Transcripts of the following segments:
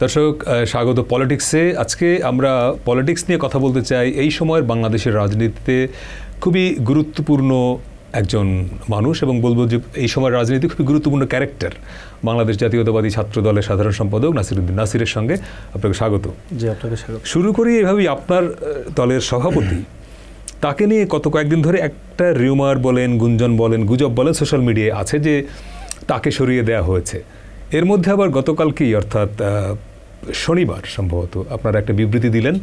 দর্শক স্বাগত পলিটিক্সে। আজকে আমরা পলিটিক্স নিয়ে কথা বলতে চাই। এই সময়ের বাংলাদেশের রাজনীতিতে খুবই গুরুত্বপূর্ণ একজন মানুষ এবং বলবো যে এই সময়ের রাজনীতি খুবই গুরুত্বপূর্ণ ক্যারেক্টার, বাংলাদেশ জাতীয়তাবাদী ছাত্র দলের সাধারণ সম্পাদক নাসিরউদ্দিন নাসিরের সঙ্গে আপনাকে স্বাগত। জি, আপনাকে স্বাগত। শুরু করি এভাবেই, আপনার দলের সভাপতি, তাকে নিয়ে গত কয়েকদিন ধরে একটা রিউমার বলেন, গুঞ্জন বলেন, গুজব বলেন সোশ্যাল মিডিয়ায় আছে যে তাকে সরিয়ে দেওয়া হয়েছে। এর মধ্যে আবার গতকালকেই অর্থাৎ শনিবার সম্ভবত আপনারা একটা বিবৃতি দিলেন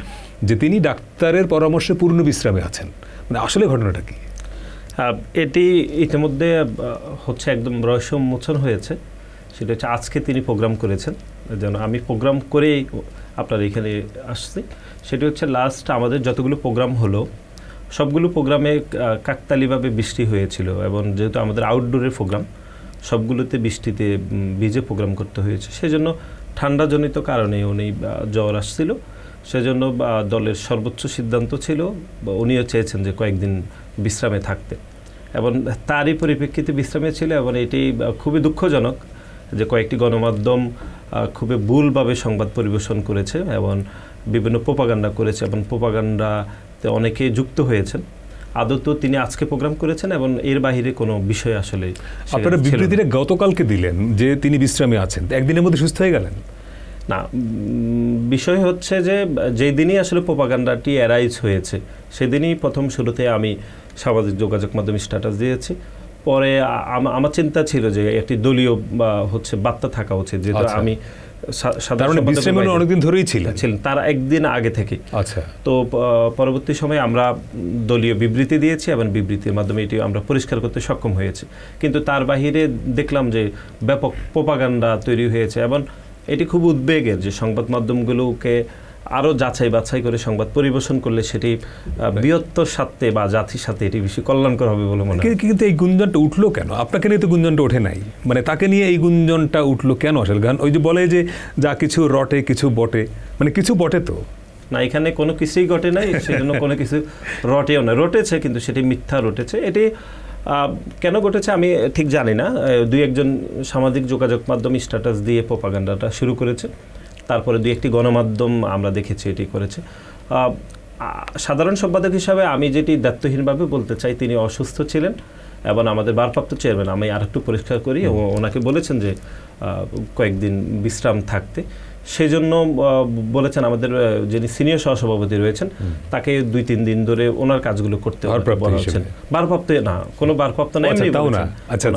যে তিনি ডাক্তারের পরামর্শে পূর্ণ বিশ্রামে আছেন। মানে আসলে ঘটনাটা কি? এটি ইতিমধ্যে হচ্ছে একদম রহস্য উন্মোচন হয়েছে। সেটা হচ্ছে আজকে তিনি প্রোগ্রাম করেছেন, যেন আমি প্রোগ্রাম করেই আপনার এখানে আসছি। সেটি হচ্ছে লাস্ট আমাদের যতগুলো প্রোগ্রাম হলো সবগুলো প্রোগ্রামে কাকতালীভাবে বৃষ্টি হয়েছিল এবং যেহেতু আমাদের আউটডোরের প্রোগ্রাম সবগুলোতে বৃষ্টিতে ভিজে প্রোগ্রাম করতে হয়েছে। সেজন্য ঠান্ডাজনিত কারণে উনি জ্বর আসছিল। সেজন্য দলের সর্বোচ্চ সিদ্ধান্ত ছিল, উনিও চেয়েছেন যে কয়েকদিন বিশ্রামে থাকতে, এবং তারই পরিপ্রেক্ষিতে বিশ্রামে ছিল। এবং এটি খুবই দুঃখজনক যে কয়েকটি গণমাধ্যম খুবই ভুলভাবে সংবাদ পরিবেশন করেছে এবং বিভিন্ন প্রোপাগান্ডা করেছে এবং প্রোপাগান্ডাতে অনেকে যুক্ত হয়েছেন। আদত তিনি আজকে প্রোগ্রাম করেছেন এবং এর বাইরে কোনো বিষয় আসলে আপনারা বিবৃতিটা গতকালকে দিলেন যে তিনি বিশ্রামে আছেন, একদিনের মধ্যে সুস্থ হয়ে গেলেন না। বিষয় হচ্ছে যে যেই দিনই আসলে প্রোপাগান্ডাটি অ্যারাইজ হয়েছে সেদিনই প্রথম শুরুতে আমি সামাজিক যোগাযোগ মাধ্যমে স্ট্যাটাস দিয়েছি। পরে আমার চিন্তা ছিল যে একটি দলীয় হচ্ছে বার্তা থাকা উচিত, যেহেতু আমি অনেকদিন ধরেই ছিলেন তার একদিন আগে থেকে। আচ্ছা, তো পরবর্তী সময়ে আমরা দলীয় বিবৃতি দিয়েছি এবং বিবৃতির মাধ্যমে এটি আমরা পরিষ্কার করতে সক্ষম হয়েছি। কিন্তু তার বাহিরে দেখলাম যে ব্যাপক প্রোপাগান্ডা তৈরি হয়েছে এবং এটি খুব উদ্বেগের যে সংবাদ মাধ্যমগুলোকে আরও যাচাই বাছাই করে সংবাদ পরিবেশন করলে সেটি বৃহত্তর স্বার্থে বা জাতির সাথে এটি বেশি কল্যাণকর হবে বলে মনে হয়। কিন্তু এই গুঞ্জনটা উঠলো কেন? আপনাকে নিয়ে তো গুঞ্জনটা ওঠে নাই, মানে তাকে নিয়ে এই গুঞ্জনটা উঠলো কেন আসলে? গান ওই যে বলে যে যা কিছু রটে কিছু বটে, মানে কিছু বটে তো না, এখানে কোনো কিছুই ঘটে নাই, সেজন্য কোনো কিছু রটেও না। রটেছে কিন্তু সেটি মিথ্যা রটেছে। এটি কেন ঘটেছে আমি ঠিক জানি না। দুই একজন সামাজিক যোগাযোগ মাধ্যম স্ট্যাটাস দিয়ে প্রোপাগান্ডাটা শুরু করেছে, তারপরে দুই একটি গণমাধ্যম আমরা দেখেছি এটি করেছে। সাধারণ সম্পাদক হিসাবে আমি যেটি দায়িত্বহীনভাবে বলতে চাই, তিনি অসুস্থ ছিলেন এবং আমাদের ভারপ্রাপ্ত চেয়ারম্যান, আমি আরেকটু পরিষ্কার করি, ওনাকে বলেছেন যে কয়েকদিন বিশ্রাম থাকতে। সেই জন্য বলেছেন আমাদের যিনি সিনিয়র সহসভাপতি রয়েছেন তাকে 2-3 দিন ধরে ওনার কাজগুলো করতে বলেছেন। ভারপ্রাপ্ত না, কোনো ভারপ্রাপ্ত না, এমনি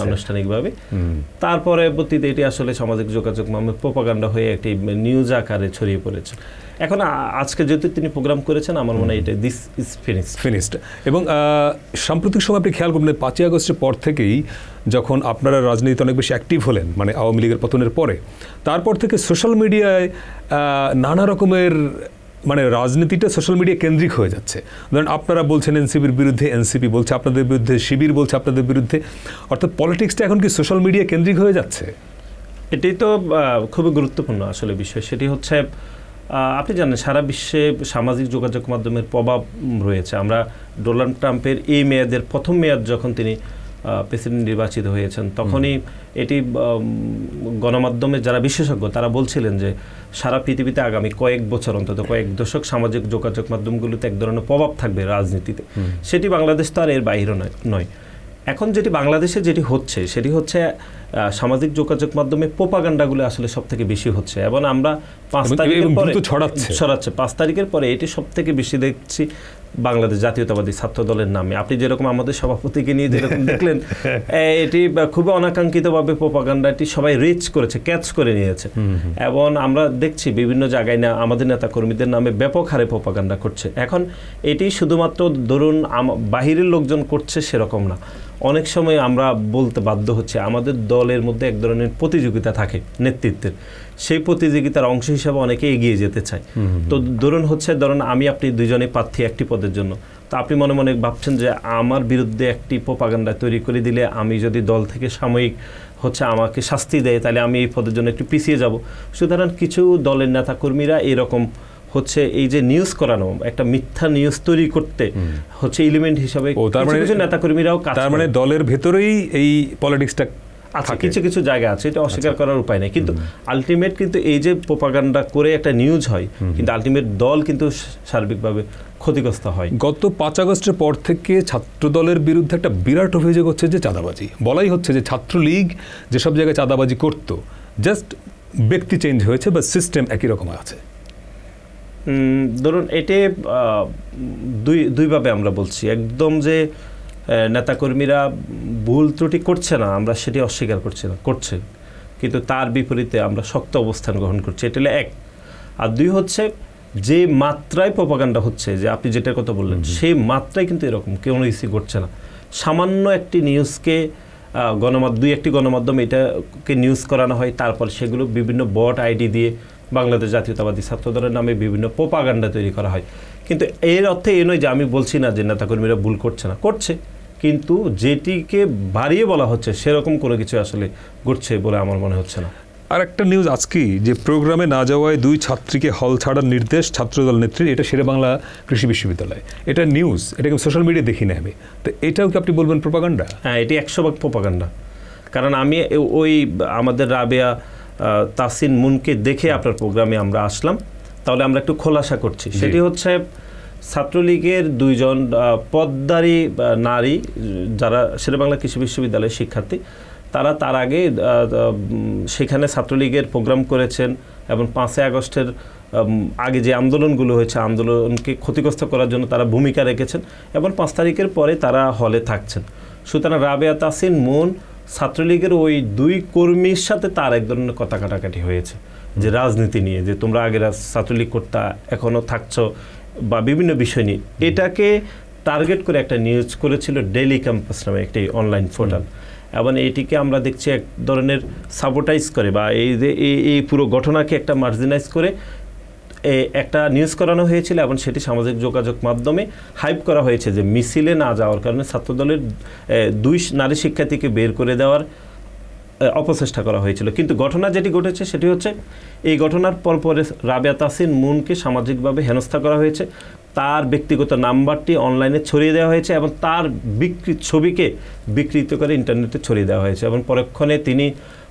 আনুষ্ঠানিকভাবে। তারপরে পরবর্তীতে এটি আসলে সামাজিক যোগাযোগ মাধ্যমে প্রোপাগান্ডা হয়ে একটি নিউজ আকারে ছড়িয়ে পড়েছে। এখন আজকে যেহেতু তিনি প্রোগ্রাম করেছেন, আমার মনে হয় এটা দিস ইজ ফিনিশড। এবং সাম্প্রতিক সময় আপনি খেয়াল করবেন 5ই আগস্টের পর থেকেই যখন আপনারা রাজনীতিতে অনেক বেশি অ্যাক্টিভ হলেন, মানে আওয়ামী লীগের পতনের পরে, তারপর থেকে সোশ্যাল মিডিয়ায় নানা রকমের মানে রাজনীতিটা সোশ্যাল মিডিয়া কেন্দ্রিক হয়ে যাচ্ছে। ধরেন আপনারা বলছেন এনসিপির বিরুদ্ধে, এনসিপি বলছে আপনাদের বিরুদ্ধে, শিবির বলছে আপনাদের বিরুদ্ধে, অর্থাৎ পলিটিক্সটা এখন কি সোশ্যাল মিডিয়া কেন্দ্রিক হয়ে যাচ্ছে? এটি তো খুবই গুরুত্বপূর্ণ আসলে বিষয়। সেটি হচ্ছে আপনি জানেন সারা বিশ্বে সামাজিক যোগাযোগ মাধ্যমের প্রভাব রয়েছে। আমরা ডোনাল্ড ট্রাম্পের এই মেয়াদের প্রথম মেয়াদ যখন তিনি প্রেসিডেন্ট নির্বাচিত হয়েছেন, তখনই এটি গণমাধ্যমের যারা বিশেষজ্ঞ তারা বলছিলেন যে সারা পৃথিবীতে আগামী কয়েক বছর, অন্তত কয়েক দশক সামাজিক যোগাযোগ মাধ্যমগুলোতে এক ধরনের প্রভাব থাকবে রাজনীতিতে। সেটি বাংলাদেশ তো আর এর বাইরে নয়। এখন যেটি বাংলাদেশে যেটি হচ্ছে সেটি হচ্ছে সামাজিক যোগাযোগ মাধ্যমে প্রোপাগান্ডাগুলো আসলে সব থেকে বেশি হচ্ছে এবং আমরা 5 তারিখের পরে ছড়াচ্ছে 5 তারিখের পরে এটি সব থেকে বেশি দেখছি বাংলাদেশ জাতীয়তাবাদী ছাত্র দলের নামে। আপনি যেরকম আমাদের সভাপতিকে নিয়ে যেরকম দেখলেন, এটি খুবই অনাকাঙ্ক্ষিতভাবে প্রোপাগান্ডাটি সবাই রিচ করেছে, ক্যাচ করে নিয়েছে। এবং আমরা দেখছি বিভিন্ন জায়গায় না আমাদের নেতা কর্মীদের নামে ব্যাপক হারে প্রোপাগান্ডা করছে। এখন এটি শুধুমাত্র ধরুন বাহিরের লোকজন করছে সেরকম না, অনেক সময় আমরা বলতে বাধ্য হচ্ছে আমাদের দলের মধ্যে এক ধরনের প্রতিযোগিতা থাকে নেতৃত্বের, সেই প্রতিযোগিতার অংশ হিসাবে অনেকে এগিয়ে যেতে চায়। তো ধরুন আমি আপনি দুজনে প্রার্থী একটি পদের জন্য, তো আপনি মনে মনে ভাবছেন যে আমার বিরুদ্ধে একটি প্রোপাগান্ডা তৈরি করে দিলে আমি যদি দল থেকে সাময়িক হচ্ছে আমাকে শাস্তি দেয় তাহলে আমি এই পদের জন্য একটু পিছিয়ে যাব। সুতরাং কিছু দলের নেতাকর্মীরা এরকম হচ্ছে এই যে নিউজ করানো, একটা মিথ্যা নিউজ তৈরি করতে হচ্ছে এলিমেন্ট হিসাবে কিছু নেতাকর্মীরাও কাজ করে। তার মানে দলের ভেতরেই এই পলিটিক্সটা আচ্ছা, কিছু কিছু জায়গা আছে, এটা অস্বীকার করার উপায় নেই, কিন্তু আলটিমেট কিন্তু এই যে প্রোপাগান্ডা করে একটা নিউজ হয়, কিন্তু আলটিমেট দল কিন্তু সার্বিকভাবে ক্ষতিগ্রস্ত হয়। গত 5 আগস্টের পর থেকে ছাত্র দলের বিরুদ্ধে একটা বিরাট অভিযোগ হচ্ছে যে চাঁদাবাজি। বলাই হচ্ছে যে ছাত্রলীগ যেসব জায়গায় চাঁদাবাজি করত, জাস্ট ব্যক্তি চেঞ্জ হয়েছে বা সিস্টেম একই রকম আছে। ধরুন এটি দুইভাবে আমরা বলছি। একদম যে নেতাকর্মীরা ভুল ত্রুটি করছে না, আমরা সেটি অস্বীকার করছি না, করছে, কিন্তু তার বিপরীতে আমরা শক্ত অবস্থান গ্রহণ করছি, এটা হলো এক। আর দুই হচ্ছে যে মাত্রায় প্রোপাগান্ডা হচ্ছে, যে আপনি যেটার কথা বললেন, সেই মাত্রায় কিন্তু এরকম কেউ রিসিভ করছে না। সামান্য একটি নিউজকে দুই একটি গণমাধ্যম এটাকে নিউজ করানো হয়, তারপর সেগুলো বিভিন্ন বট আইডি দিয়ে বাংলাদেশ জাতীয়তাবাদী ছাত্রদলের নামে বিভিন্ন প্রোপাগান্ডা তৈরি করা হয়। কিন্তু এর অর্থে এ নয় যে আমি বলছি না যে নেতাকর্মীরা ভুল করছে না, করছে, কিন্তু যেটিকে বাড়িয়ে বলা হচ্ছে সেরকম কোনো কিছু আসলে ঘটছে বলে আমার মনে হচ্ছে না। আর একটা নিউজ আজকেই, যে প্রোগ্রামে না যাওয়ায় 2 ছাত্রীকে হল ছাড়ার নির্দেশ ছাত্রদল নেত্রীর, এটা শেরেবাংলা কৃষি বিশ্ববিদ্যালয়। এটা নিউজ, এটাকে সোশ্যাল মিডিয়া দেখি না আমি, তো এটাও কি আপনি বলবেন প্রোপাগান্ডা? হ্যাঁ, এটি 100% প্রোপাগান্ডা। কারণ আমি ওই আমাদের রাবেয়া তাসিন মুনকে দেখে আপনার প্রোগ্রামে আমরা আসলাম, তাহলে আমরা একটু খোলাসা করছি। সেটি হচ্ছে ছাত্রলীগের 2 জন পদধারী নারী যারা শেরেবাংলা কৃষি বিশ্ববিদ্যালয়ের শিক্ষার্থী, তারা তার আগে সেখানে ছাত্রলীগের প্রোগ্রাম করেছেন এবং 5 আগস্টের আগে যে আন্দোলনগুলো হয়েছে, আন্দোলনকে ক্ষতিগ্রস্ত করার জন্য তারা ভূমিকা রেখেছেন, এবং 5 তারিখের পরে তারা হলে থাকছেন। সুতরাং রাবেয়া তাসিন মুন ছাত্রলীগের ওই 2 কর্মীর সাথে তার এক ধরনের কথা কাটাকাটি হয়েছে, যে রাজনীতি নিয়ে, যে তোমরা আগে ছাত্রলীগ করতা, এখনও থাকছো, বা বিভিন্ন বিষয় নিয়ে। এটাকে টার্গেট করে একটা নিউজ করেছিল ডেইলি ক্যাম্পাস নামে একটি অনলাইন পোর্টাল, এবং এটিকে আমরা দেখছি এক ধরনের সাবোটাইজ করে, বা এই পুরো ঘটনাকে একটা মার্জিনাইজ করে একটা নিউজ করানো হয়েছিল, এবং সেটি সামাজিক যোগাযোগ মাধ্যমে হাইপ করা হয়েছে যে মিছিলে না যাওয়ার কারণে ছাত্রদলের 2 নারী শিক্ষার্থীকে বের করে দেওয়ার অপচেষ্টা করা হয়েছিল। কিন্তু ঘটনা যেটি ঘটেছে সেটি হচ্ছে, এই ঘটনার পরপরে রাবেয়া তাসিন মুনকে সামাজিকভাবে হেনস্থা করা হয়েছে, তার ব্যক্তিগত নাম্বারটি অনলাইনে ছড়িয়ে দেওয়া হয়েছে, এবং তার ছবিকে বিকৃত করে ইন্টারনেটে ছড়িয়ে দেওয়া হয়েছে, এবং পরক্ষণে তিনি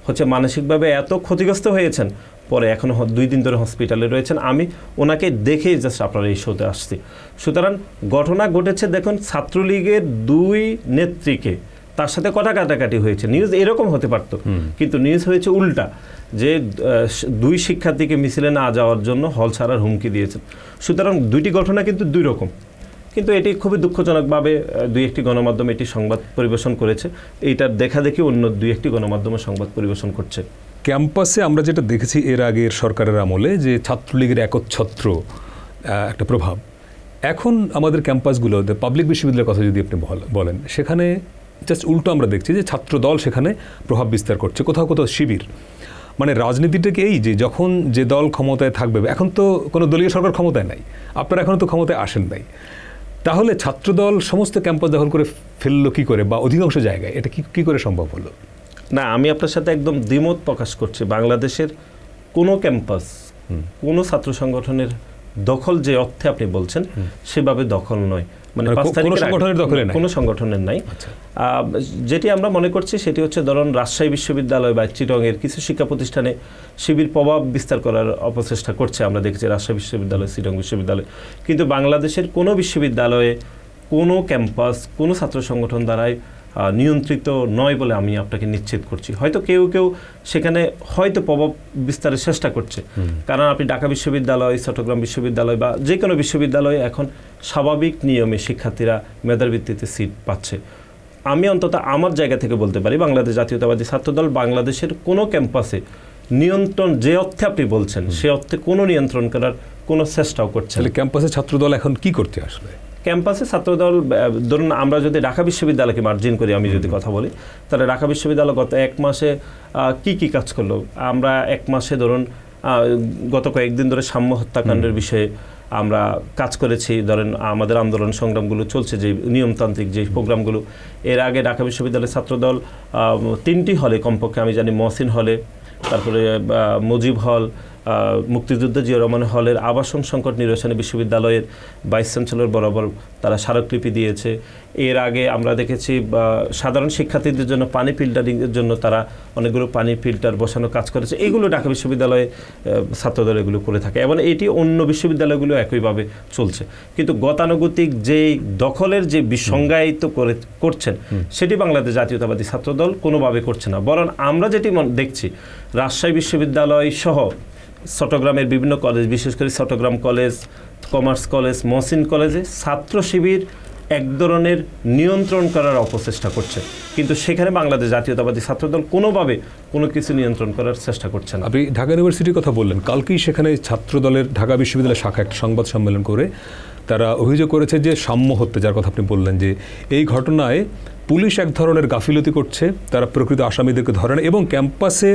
হচ্ছে মানসিকভাবে এত ক্ষতিগ্রস্ত হয়েছেন, পরে এখনও 2 দিন ধরে হসপিটালে রয়েছেন। আমি ওনাকে দেখেই জাস্ট আপনার এই শোতে আসছি। সুতরাং ঘটনা ঘটেছে, দেখুন ছাত্রলীগের 2 নেত্রীকে, তার সাথে কথা কাটাকাটি হয়েছে। নিউজ এরকম হতে পারতো, কিন্তু নিউজ হয়েছে উল্টা, যে 2 শিক্ষার্থীকে মিছিলে না যাওয়ার জন্য হল ছাড়ার হুমকি দিয়েছেন। সুতরাং 2টি ঘটনা কিন্তু 2 রকম। কিন্তু এটি খুবই দুঃখজনকভাবে 2-1টি গণমাধ্যম এটি সংবাদ পরিবেশন করেছে। এইটার দেখা দেখি অন্য 2-1টি গণমাধ্যমে সংবাদ পরিবেশন করছে। ক্যাম্পাসে আমরা যেটা দেখেছি এর আগের সরকারের আমলে, যে ছাত্রলীগের একচ্ছত্র একটা প্রভাব, এখন আমাদের ক্যাম্পাসগুলোতে পাবলিক বিশ্ববিদ্যালয়ের কথা যদি আপনি বলেন, সেখানে জাস্ট উল্টো আমরা দেখছি যে ছাত্রদল সেখানে প্রভাব বিস্তার করছে, কোথাও কোথাও শিবির। মানে রাজনীতিটাকে এই যে যখন যে দল ক্ষমতায় থাকবে, এখন তো কোনো দলীয় সরকার ক্ষমতায় নাই, আপনারা এখনও তো ক্ষমতায় আসেন নাই, তাহলে ছাত্রদল সমস্ত ক্যাম্পাস দখল করে ফেললো কী করে, বা অধিকাংশ জায়গায় এটা কী করে সম্ভব হলো? না, আমি আপনার সাথে একদম দ্বিমত প্রকাশ করছি। বাংলাদেশের কোনো ক্যাম্পাস, কোনো ছাত্র সংগঠনের দখল যে অর্থে আপনি বলছেন সেভাবে দখল নয়, মানে 5 তারিখের কোনো সংগঠনের নাই। যেটি আমরা মনে করছি সেটি হচ্ছে, ধরুন রাজশাহী বিশ্ববিদ্যালয় বা চিটংয়ের কিছু শিক্ষা প্রতিষ্ঠানে শিবির প্রভাব বিস্তার করার অপচেষ্টা করছে, আমরা দেখছি রাজশাহী বিশ্ববিদ্যালয়, চিটং বিশ্ববিদ্যালয়। কিন্তু বাংলাদেশের কোনো বিশ্ববিদ্যালয়ে, কোনো ক্যাম্পাস, কোনো ছাত্র সংগঠন দ্বারাই নিয়ন্ত্রিত নয় বলে আমি আপনাকে নিশ্চিত করছি। হয়তো কেউ কেউ সেখানে হয়তো প্রভাব বিস্তারের চেষ্টা করছে, কারণ আপনি ঢাকা বিশ্ববিদ্যালয়, চট্টগ্রাম বিশ্ববিদ্যালয় বা যে কোনো বিশ্ববিদ্যালয়ে এখন স্বাভাবিক নিয়মে শিক্ষার্থীরা মেধার ভিত্তিতে সিট পাচ্ছে। আমি অন্তত আমার জায়গা থেকে বলতে পারি, বাংলাদেশ জাতীয়তাবাদী ছাত্রদল বাংলাদেশের কোনো ক্যাম্পাসে নিয়ন্ত্রণ যে অর্থে আপনি বলছেন সে অর্থে কোনো নিয়ন্ত্রণ করার কোনো চেষ্টাও করছে না। ক্যাম্পাসে ছাত্রদল এখন কি করতে আসলে? ক্যাম্পাসে ছাত্রদল, ধরুন আমরা যদি ঢাকা বিশ্ববিদ্যালয়কে মার্জিন করি, আমি যদি কথা বলি, তাহলে ঢাকা বিশ্ববিদ্যালয় গত 1 মাসে কি কাজ করলো? আমরা 1 মাসে ধরুন গত কয়েকদিন ধরে সাম্য হত্যাকাণ্ডের বিষয়ে আমরা কাজ করেছি। ধরেন আমাদের আন্দোলন সংগ্রামগুলো চলছে, যে নিয়মতান্ত্রিক যে প্রোগ্রামগুলো। এর আগে ঢাকা বিশ্ববিদ্যালয়ের ছাত্রদল 3টি হলে কমপক্ষে আমি জানি, মহসিন হলে, তারপরে মুজিব হল, মুক্তিযুদ্ধ জিয়া রহমান হলের আবাসন সংকট নিরসনে বিশ্ববিদ্যালয়ের ভাইস চ্যান্সেলর বরাবর তারা স্মারকলিপি দিয়েছে। এর আগে আমরা দেখেছি সাধারণ শিক্ষার্থীদের জন্য পানি ফিল্টারিংয়ের জন্য তারা অনেকগুলো পানি ফিল্টার বসানো কাজ করেছে। এগুলো ঢাকা বিশ্ববিদ্যালয়ে ছাত্রদল এগুলো করে থাকে এবং এটি অন্য বিশ্ববিদ্যালয়গুলো একইভাবে চলছে। কিন্তু গতানুগতিক যে দখলের যে সংজ্ঞায়িত করছেন সেটি বাংলাদেশ জাতীয়তাবাদী ছাত্রদল কোনোভাবে করছে না। বরং আমরা যেটি দেখছি রাজশাহী বিশ্ববিদ্যালয় সহ চট্টগ্রামের বিভিন্ন কলেজ, বিশেষ করে Chittagong college, commerce college, Mohsin কলেজে ছাত্র শিবির এক ধরনের নিয়ন্ত্রণ করার অপচেষ্টা করছে, কিন্তু সেখানে বাংলাদেশ জাতীয়তাবাদী ছাত্রদল কোনোভাবে কোনো কিছু নিয়ন্ত্রণ করার চেষ্টা করছে না। আপনি ঢাকা ইউনিভার্সিটির কথা বললেন, কালকেই সেখানে ছাত্রদলের ঢাকা বিশ্ববিদ্যালয় শাখা একটা সংবাদ সম্মেলন করে তারা অভিযোগ করেছে যে সাম্য হত্যা, যার কথা আপনি বললেন, যে এই ঘটনায় পুলিশ এক ধরনের গাফিলতি করছে, তারা প্রকৃত আসামিদেরকে ধরে না এবং ক্যাম্পাসে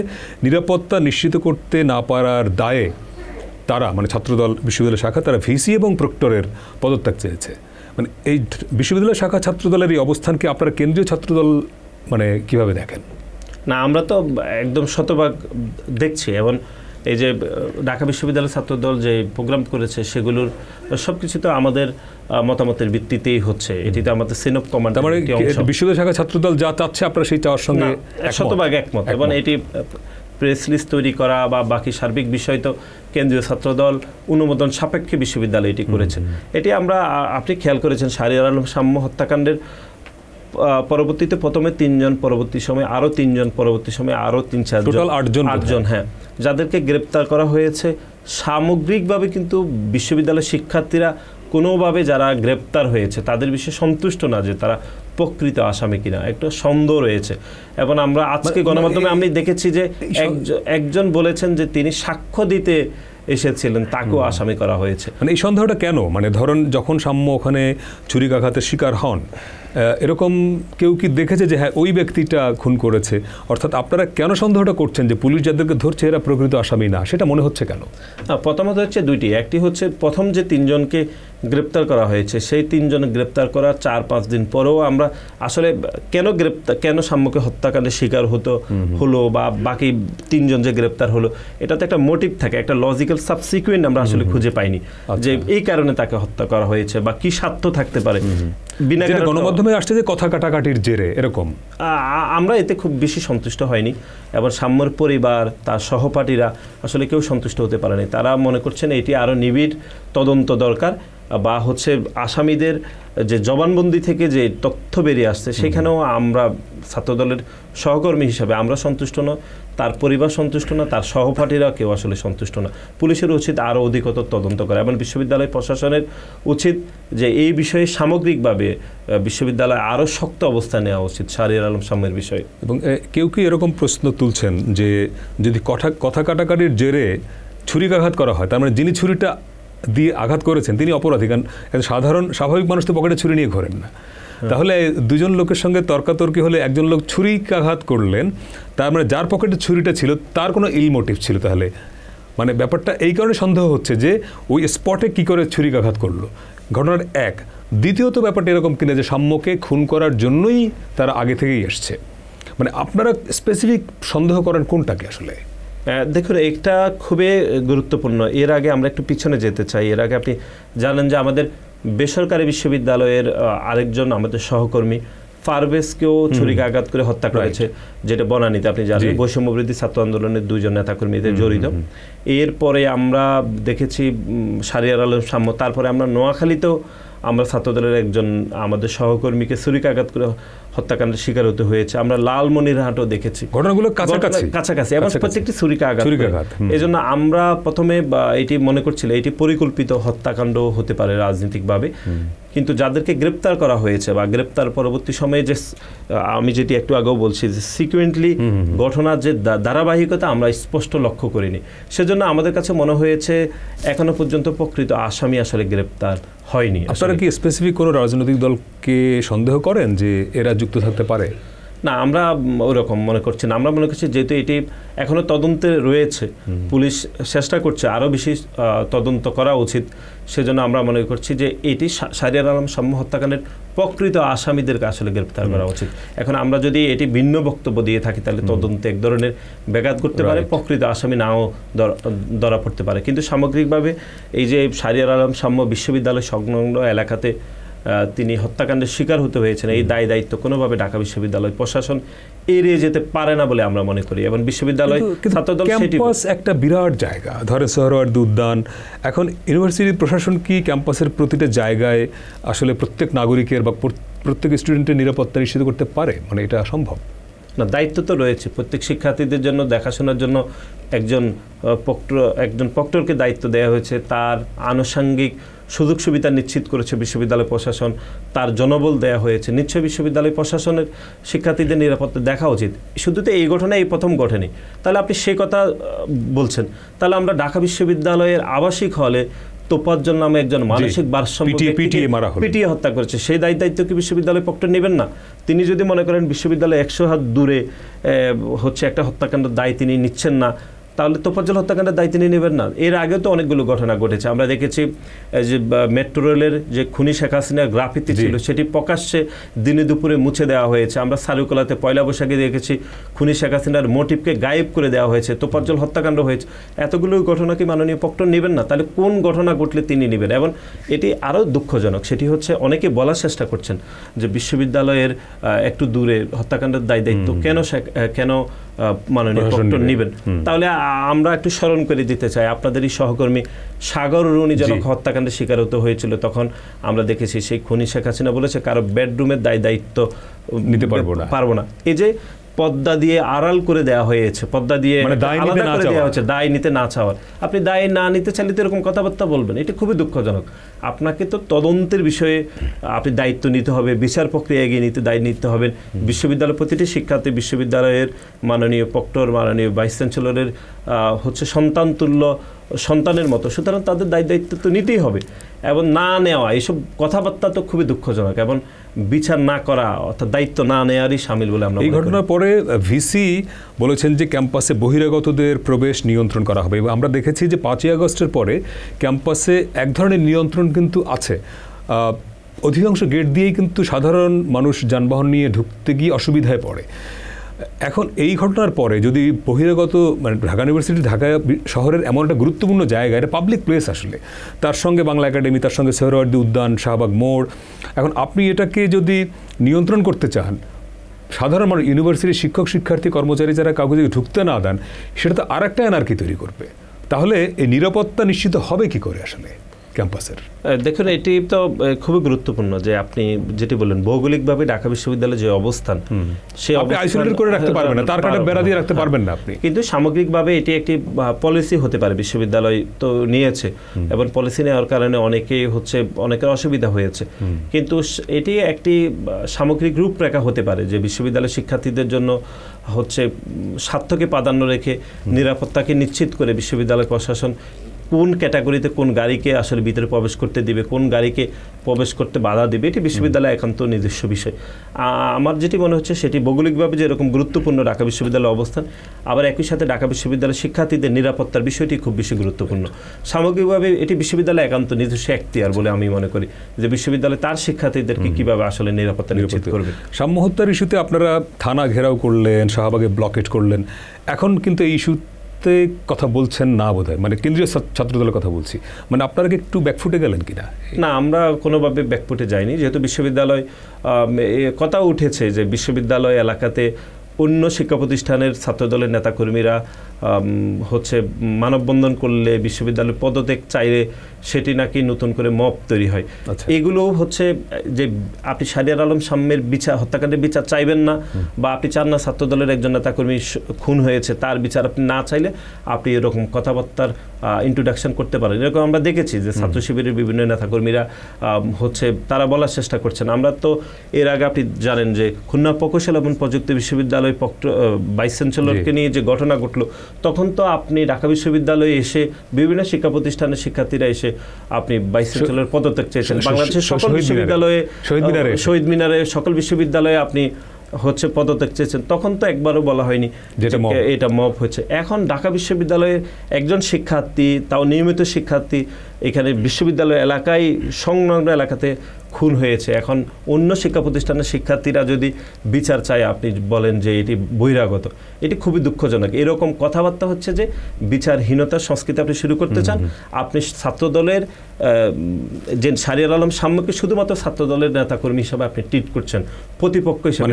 নিরাপত্তা নিশ্চিত করতে না পারার দায়ে তারা, মানে ছাত্রদল বিশ্ববিদ্যালয় শাখা, তারা ভিসি এবং প্রক্টরের পদত্যাগ চেয়েছে। মানে এই বিশ্ববিদ্যালয় শাখা ছাত্রদলের এই অবস্থানকে আপনারা কেন্দ্রীয় ছাত্রদল মানে কিভাবে দেখেন? না, আমরা তো একদম শতভাগ দেখছি এবং এই যে ঢাকা বিশ্ববিদ্যালয় ছাত্রদল যে প্রোগ্রাম করেছে সেগুলোর সব কিছু তো আমাদের মতামতের ভিত্তিতেই হচ্ছে। এটি তো আমাদের সিন অফ কমান্ড। মানে বিশ্ববিদ্যালয় শাখা ছাত্রদল যা চাচ্ছে আপনারা সেই চাওয়ার সঙ্গে শতভাগ একমত এবং এটি প্রেস লিস্ট তৈরি করা বা বাকি সার্বিক বিষয় তো কেন্দ্রীয় ছাত্রদল অনুমোদন সাপেক্ষে বিশ্ববিদ্যালয় এটি করেছে। এটি আমরা, আপনি খেয়াল করেছেন শাহরিয়ার আলম সাম্য হত্যাকাণ্ডের পরবর্তীতে প্রথমে 3 জন, পরবর্তী সময় আরও 3 জন, পরবর্তী সময় আরও 3-4 জন, টোটাল 8 জন, হ্যাঁ, যাদেরকে গ্রেপ্তার করা হয়েছে। সামগ্রিকভাবে কিন্তু বিশ্ববিদ্যালয়ের শিক্ষার্থীরা কোনোভাবে যারা গ্রেপ্তার হয়েছে তাদের বিষয়ে সন্তুষ্ট না যে তারা প্রকৃত আসামি কিনা, একটা সন্দেহ রয়েছে। এবং আমরা আজকে গণমাধ্যমে আমি দেখেছি যে একজন বলেছেন যে তিনি সাক্ষ্য দিতে এসেছিলেন, তাকেও আসামি করা হয়েছে। মানে এই সন্দেহটা কেন? মানে ধরুন যখন সাম্য ওখানে ছুরিকাঘাতের শিকার হন, এরকম কেউ কি দেখেছে যে হ্যাঁ ওই ব্যক্তিটা খুন করেছে? অর্থাৎ আপনারা কেন সন্দেহটা করছেন যে পুলিশ যাদেরকে ধরছে এরা প্রকৃত আসামি না? সেটা মনে হচ্ছে কেন? প্রথমত হচ্ছে দুইটি। একটি হচ্ছে প্রথম যে 3 জনকে গ্রেপ্তার করা হয়েছে সেই 3 জন গ্রেপ্তার করার 4-5 দিন পরেও আমরা আসলে কেন সাম্যকে হত্যাকাণ্ডের শিকার হলো বা বাকি 3 জন যে গ্রেপ্তার হলো, এটাতে একটা মোটিভ থাকে, একটা লজিক্যাল সাবসিকুয়েন্ট আমরা আসলে খুঁজে পাইনি যে এই কারণে তাকে হত্যা করা হয়েছে বা কি স্বার্থ থাকতে পারে। গণমাধ্যমে আসছে যে কথা কাটাকাটির জেরে এরকম, আমরা এতে খুব বেশি সন্তুষ্ট হয়নি এবং সাম্যর পরিবার, তার সহপাঠীরা আসলে কেউ সন্তুষ্ট হতে পারেনি। তারা মনে করছেন এটি আরও নিবিড় তদন্ত দরকার বা হচ্ছে আসামিদের যে জবানবন্দি থেকে যে তথ্য বেরিয়ে আসছে সেখানেও আমরা ছাত্রদলের সহকর্মী হিসাবে আমরা সন্তুষ্ট না, তার পরিবার সন্তুষ্ট না, তার সহপাঠীরা কেউ আসলে সন্তুষ্ট না। পুলিশের উচিত আরও অধিকতর তদন্ত করা এবং বিশ্ববিদ্যালয় প্রশাসনের উচিত যে এই বিষয়ে সামগ্রিকভাবে বিশ্ববিদ্যালয়ে আরও শক্ত অবস্থান নেওয়া উচিত শাহরিয়ার আলম সাম্যের বিষয়ে। এবং কেউ কি এরকম প্রশ্ন তুলছেন যে যদি কথা কাটাকাটির জেরে ছুরিকাঘাত করা হয়, তার মানে যিনি ছুরিটা দিয়ে আঘাত করেছেন তিনি অপরাধী? কারণ সাধারণ স্বাভাবিক মানুষ তো পকেটে ছুরি নিয়ে ঘোরেন না। তাহলে 2 জন লোকের সঙ্গে তর্কাতর্কি হলে একজন লোক ছুরিকাঘাত করলেন, তার মানে যার পকেটে ছুরিটা ছিল তার কোনো ইল মোটিভ ছিল। তাহলে মানে ব্যাপারটা এই কারণে সন্দেহ হচ্ছে যে ওই স্পটে কি করে ছুরিকাঘাত করলো, ঘটনার এক। দ্বিতীয়ত ব্যাপারটা এরকম কিনা যে সাম্যকে খুন করার জন্যই তারা আগে থেকেই এসছে। মানে আপনারা স্পেসিফিক সন্দেহ করেন কোনটাকে আসলে? দেখুন, এটা খুবই গুরুত্বপূর্ণ। এর আগে আমরা একটু পিছনে যেতে চাই। এর আগে আপনি জানেন যে আমাদের বেসরকারি বিশ্ববিদ্যালয়ের আরেকজন আমাদের সহকর্মী পারভেজকেও ছুরিকাঘাত করে হত্যা করেছে, যেটা বনানীতে আপনি জানেন বৈষম্যবৃদ্ধি ছাত্র আন্দোলনের 2 জন নেতাকর্মীদের জড়িত। এরপরে আমরা দেখেছি শাহরিয়ার আলম সাম্য, তারপরে আমরা নোয়াখালীতেও আমরা ছাত্রদলের একজন আমাদের সহকর্মীকে ছুরিকাঘাত করে হত্যাকাণ্ডের শিকার হতে হয়েছে। আমরা লালমনিরহাটও দেখেছি, ঘটনাগুলো কাছাকাছি এবং প্রত্যেকটি ছুরিকাঘাত। এই জন্য আমরা প্রথমে এটি মনে করছিলাম এটি পরিকল্পিত হত্যাকাণ্ড হতে পারে রাজনৈতিকভাবে, কিন্তু যাদেরকে গ্রেপ্তার করা হয়েছে বা গ্রেপ্তার পরবর্তী সময়ে যে আমি যেটি একটু আগেও বলছি যে সিকুয়েন্টলি ঘটনার যে ধারাবাহিকতা আমরা স্পষ্ট লক্ষ্য করিনি, সেজন্য আমাদের কাছে মনে হয়েছে এখনো পর্যন্ত প্রকৃত আসামি আসলে গ্রেপ্তার হয়নি। আপনারা কি স্পেসিফিক কোনো রাজনৈতিক দলকে সন্দেহ করেন যে এরা যুক্ত থাকতে পারে? না, আমরা ওরকম মনে করছি না। আমরা মনে করছি যেহেতু এটি এখনো তদন্তে রয়েছে, পুলিশ চেষ্টা করছে আরও বেশি তদন্ত করা উচিত, সেজন্য আমরা মনে করছি যে এটি শাহরিয়ার আলম সাম্য হত্যাকাণ্ডের প্রকৃত আসামিদেরকে আসলে গ্রেপ্তার করা উচিত। এখন আমরা যদি এটি ভিন্ন বক্তব্য দিয়ে থাকি তাহলে তদন্তে এক ধরনের ব্যাঘাত করতে পারে, প্রকৃত আসামি নাও ধরা পড়তে পারে। কিন্তু সামগ্রিকভাবে এই যে শাহরিয়ার আলম সাম্য বিশ্ববিদ্যালয় সংলগ্ন এলাকাতে তিনি হত্যাকাণ্ডের শিকার হতে হয়েছেন, এই দায়িত্ব কোনোভাবে ঢাকা বিশ্ববিদ্যালয় প্রশাসন এড়িয়ে যেতে পারে না বলে আমরা মনে করি। এবং বিশ্ববিদ্যালয় ছাত্রদল ক্যাম্পাস একটা বিরাট জায়গা, ধরেন সোহরাওয়ার্দী উদ্যান, এখন ইউনিভার্সিটি প্রশাসন কি ক্যাম্পাসের প্রতিটা জায়গায় আসলে প্রত্যেক নাগরিকের বা প্রত্যেক স্টুডেন্টের নিরাপত্তা নিশ্চিত করতে পারে? মানে এটা সম্ভব না। দায়িত্ব তো রয়েছে প্রত্যেক শিক্ষার্থীদের জন্য, দেখাশোনার জন্য একজন প্রক্টরকে দায়িত্ব দেওয়া হয়েছে, তার আনুষঙ্গিক সুযোগ সুবিধা নিশ্চিত করেছে বিশ্ববিদ্যালয় প্রশাসন, তার জনবল দেওয়া হয়েছে। নিশ্চয়ই বিশ্ববিদ্যালয় প্রশাসনের শিক্ষার্থীদের নিরাপত্তা দেখা উচিত। শুধু তো এই ঘটনা এই প্রথম ঘটেনি, তাহলে আপনি সে কথা বলছেন, তাহলে আমরা ঢাকা বিশ্ববিদ্যালয়ের আবাসিক হলে তোফাজ্জল নামে একজন মানসিক ভারসাম্য পিটিয়ে হত্যা করেছে, সেই দায়িত্ব কি বিশ্ববিদ্যালয় প্রক্টর নেবেন না? তিনি যদি মনে করেন বিশ্ববিদ্যালয় 100 হাত দূরে হচ্ছে একটা হত্যাকাণ্ডের দায় তিনি নিচ্ছেন না, তাহলে তোফাজ্জল হত্যাকাণ্ডের দায় তিনি নেবেন না? এর আগেও তো অনেকগুলো ঘটনা ঘটেছে। আমরা দেখেছি যে মেট্রো রেলের যে খুনি শেখ হাসিনার গ্রাফিতি ছিল সেটি প্রকাশ্যে দিনে দুপুরে মুছে দেওয়া হয়েছে। আমরা সারুকলাতে পয়লা বৈশাখে দেখেছি খুনি শেখ হাসিনার মোটিভকে গায়েব করে দেওয়া হয়েছে, তোফাজ্জল হত্যাকাণ্ড হয়েছে। এতগুলো ঘটনা কি মাননীয় প্রক্টর নেবেন না? তাহলে কোন ঘটনা ঘটলে তিনি নেবেন? এবং এটি আরও দুঃখজনক, সেটি হচ্ছে অনেকে বলার চেষ্টা করছেন যে বিশ্ববিদ্যালয়ের একটু দূরে হত্যাকাণ্ডের দায়িত্ব কেন মাননীয় প্রক্টর নেবেন? তাহলে আমরা একটু স্মরণ করে দিতে চাই, আপনাদেরই সহকর্মী সাগর রুনি যখন হত্যাকাণ্ডের শিকার হতে হয়েছিল, তখন আমরা দেখেছি সেই খুনি শেখ হাসিনা বলেছে কারো বেডরুমের দায়িত্ব নিতে পারবো না। এই যে পদ্মা দিয়ে আড়াল করে দেওয়া হয়েছে, পদ্মা দিয়ে আলাদা করে দেওয়া হচ্ছে, দায় নিতে না চাওয়ার। আপনি দায় না নিতে চাইলে তো এরকম কথাবার্তা বলবেন, এটা খুবই দুঃখজনক। আপনাকে তো তদন্তের বিষয়ে আপনি দায়িত্ব নিতে হবে, বিচার প্রক্রিয়া এগিয়ে দায় নিতে হবে। বিশ্ববিদ্যালয়ের প্রতিটি শিক্ষার্থী বিশ্ববিদ্যালয়ের মাননীয় প্রক্টর, মাননীয় ভাইস চ্যান্সেলরের হচ্ছে সন্তানতুল্য, সন্তানের মতো, সুতরাং তাদের দায়িত্ব তো নিতেই হবে। এবং না নেওয়া এইসব কথাবার্তা তো খুবই দুঃখজনক, এবং বিচার না করা অর্থাৎ দায়িত্ব না নেওয়ারই সামিল বলে আমরা। এই ঘটনার পরে ভিসি বলেছেন যে ক্যাম্পাসে বহিরাগতদের প্রবেশ নিয়ন্ত্রণ করা হবে, এবং আমরা দেখেছি যে 5ই আগস্টের পরে ক্যাম্পাসে এক ধরনের নিয়ন্ত্রণ কিন্তু আছে। অধিকাংশ গেট দিয়েই কিন্তু সাধারণ মানুষ যানবাহন নিয়ে ঢুকতে গিয়ে অসুবিধায় পড়ে। এখন এই ঘটনার পরে যদি বহিরাগত, মানে ঢাকা ইউনিভার্সিটি ঢাকা শহরের এমন একটা গুরুত্বপূর্ণ জায়গা, এটা পাবলিক প্লেস আসলে, তার সঙ্গে বাংলা একাডেমি, তার সঙ্গে সোহরাওয়ার্দী উদ্যান, শাহবাগ মোড়, এখন আপনি এটাকে যদি নিয়ন্ত্রণ করতে চান, সাধারণ মানুষ, ইউনিভার্সিটির শিক্ষক শিক্ষার্থী কর্মচারী যারা কাউকে যদি ঢুকতে না দেন, সেটা তো আর একটা অ্যানার্কি তৈরি করবে। তাহলে এই নিরাপত্তা নিশ্চিত হবে কি করে আসলে ক্যাম্পাসের? দেখুন, এটি তো খুবই গুরুত্বপূর্ণ যে আপনি যেটি বললেন, ভৌগোলিকভাবে ঢাকা বিশ্ববিদ্যালয়ের যে অবস্থান, সে আইসোলেট করে রাখতে পারবেন না, তার কাটা বেড়া দিয়ে রাখতে পারবেন না আপনি, কিন্তু সামগ্রিকভাবে এটি একটি পলিসি হতে পারে। বিশ্ববিদ্যালয় তো নিয়েছে, এবং পলিসি নেওয়ার কারণে অনেকেই হচ্ছে অনেকের অসুবিধা হয়েছে, কিন্তু এটি একটি সামগ্রিক রূপরেখা হতে পারে যে বিশ্ববিদ্যালয় শিক্ষার্থীদের জন্য হচ্ছে স্বার্থকে প্রাধান্য রেখে নিরাপত্তাকে নিশ্চিত করে বিশ্ববিদ্যালয় প্রশাসন কোন ক্যাটাগরিতে কোন গাড়িকে আসলে ভিতরে প্রবেশ করতে দিবে, কোন গাড়িকে প্রবেশ করতে বাধা দেবে, এটি বিশ্ববিদ্যালয় একান্ত নিজস্ব বিষয়। আমার যেটি মনে হচ্ছে সেটি ভৌগোলিকভাবে যেরকম গুরুত্বপূর্ণ ঢাকা বিশ্ববিদ্যালয়ের অবস্থান, আবার একই সাথে ঢাকা বিশ্ববিদ্যালয়ের শিক্ষার্থীদের নিরাপত্তার বিষয়টি খুব বেশি গুরুত্বপূর্ণ। সামগ্রিকভাবে এটি বিশ্ববিদ্যালয় একান্ত নিজস্ব এখতিয়ার বলে আমি মনে করি, যে বিশ্ববিদ্যালয় তার শিক্ষার্থীদেরকে কীভাবে আসলে নিরাপত্তা নিশ্চিত করবে। সাম্য হত্যার ইস্যুতে আপনারা থানা ঘেরাও করলেন, শাহবাগে ব্লকেট করলেন, এখন কিন্তু এই ইস্যু কথা বলছেন না বোধহয়, মানে কেন্দ্রীয় ছাত্রদলের কথা বলছি, মানে আপনারা কি একটু ব্যাকফুটে গেলেন কিনা? না, আমরা কোনোভাবে ব্যাকফুটে যাইনি, যেহেতু বিশ্ববিদ্যালয় কথা উঠেছে যে বিশ্ববিদ্যালয় এলাকাতে অন্য শিক্ষা প্রতিষ্ঠানের ছাত্রদলের নেতাকর্মীরা হচ্ছে মানববন্ধন করলে, বিশ্ববিদ্যালয়ের পদত্যাগ চাইলে সেটি নাকি নতুন করে মব তৈরি হয়। এগুলো হচ্ছে যে আপনি শাহরিয়ার আলম সাম্যের বিচার, হত্যাকাণ্ডের বিচার চাইবেন না, বা আপনি চান না ছাত্রদলের একজন নেতাকর্মী খুন হয়েছে তার বিচার আপনি না চাইলে আপনি এরকম কথাবার্তার ইন্ট্রোডাকশন করতে পারেন। এরকম আমরা দেখেছি যে ছাত্র শিবিরের বিভিন্ন নেতাকর্মীরা হচ্ছে তারা বলার চেষ্টা করছেন। আমরা তো এর আগে আপনি জানেন যে খুলনা প্রকৌশল এবং প্রযুক্তি বিশ্ববিদ্যালয় ভাইস চ্যান্সেলরকে নিয়ে যে ঘটনা ঘটলো, তখন তো আপনি ঢাকা বিশ্ববিদ্যালয়ে এসে বিভিন্ন শিক্ষা প্রতিষ্ঠানের শিক্ষার্থীরা এসে আপনি ভাইস চ্যান্সেলর পদত্যাগ চেয়েছেন। বাংলাদেশের সকল বিশ্ববিদ্যালয়ে, শহীদ মিনারে, সকল বিশ্ববিদ্যালয়ে আপনি হচ্ছে পদত্যাগ চেয়েছেন, তখন তো একবারও বলা হয়নি এটা মব হয়েছে। এখন ঢাকা বিশ্ববিদ্যালয়ের একজন শিক্ষার্থী, তাও নিয়মিত শিক্ষার্থী, এখানে বিশ্ববিদ্যালয় এলাকায় সংলগ্ন এলাকাতে খুন হয়েছে। এখন অন্য শিক্ষা প্রতিষ্ঠানের শিক্ষার্থীরা যদি বিচার চায়, আপনি বলেন যে এটি বহিরাগত, এটি খুবই দুঃখজনক। এরকম কথাবার্তা হচ্ছে যে বিচারহীনতার সংস্কৃতি আপনি শুরু করতে চান। আপনি ছাত্রদলের যে শাহরিয়ার আলম সাম্যকে শুধুমাত্র ছাত্রদলের নেতাকর্মী হিসাবে আপনি ট্রিট করছেন, প্রতিপক্ষ হিসেবে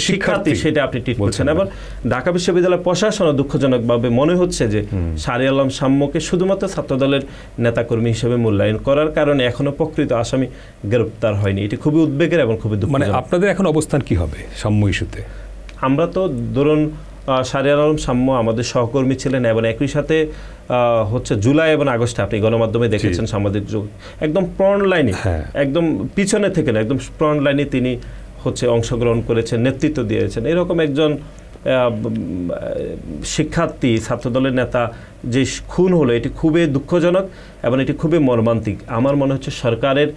শিক্ষার্থী সেটা আপনি ট্রিট করছেন। এবং ঢাকা বিশ্ববিদ্যালয় প্রশাসনও দুঃখজনকভাবে মনে হচ্ছে যে শাহরিয়ার আলম সাম্যকে শুধুমাত্র ছাত্রদলের নেতাকর্মী হিসেবে মূল্যায়ন করার কারণে এখনো প্রকৃত আসামি গ্রেপ্তার হয়নি। এটি খুবই উদ্বেগের এবং খুবই দুঃখজনক। মানে আপনাদের এখন অবস্থান কি হবে সাম্য ইস্যুতে? আমরা তো ধরুন শাহরিয়ার আলম সাম্য আমাদের সহকর্মী ছিলেন, এবং একই সাথে হচ্ছে জুলাই এবং আগস্টে আপনি গণমাধ্যমে দেখেছেন, সাংবাদিক যুগ একদম ফ্রন্ট লাইনে, একদম পিছনে থেকে না, একদম ফ্রন্ট লাইনে তিনি হচ্ছে অংশগ্রহণ করেছেন, নেতৃত্ব দিয়েছেন। এরকম একজন শিক্ষার্থী, ছাত্রদলের নেতা যে খুন হলো, এটি খুবই দুঃখজনক এবং এটি খুবই মর্মান্তিক। আমার মনে হচ্ছে সরকারের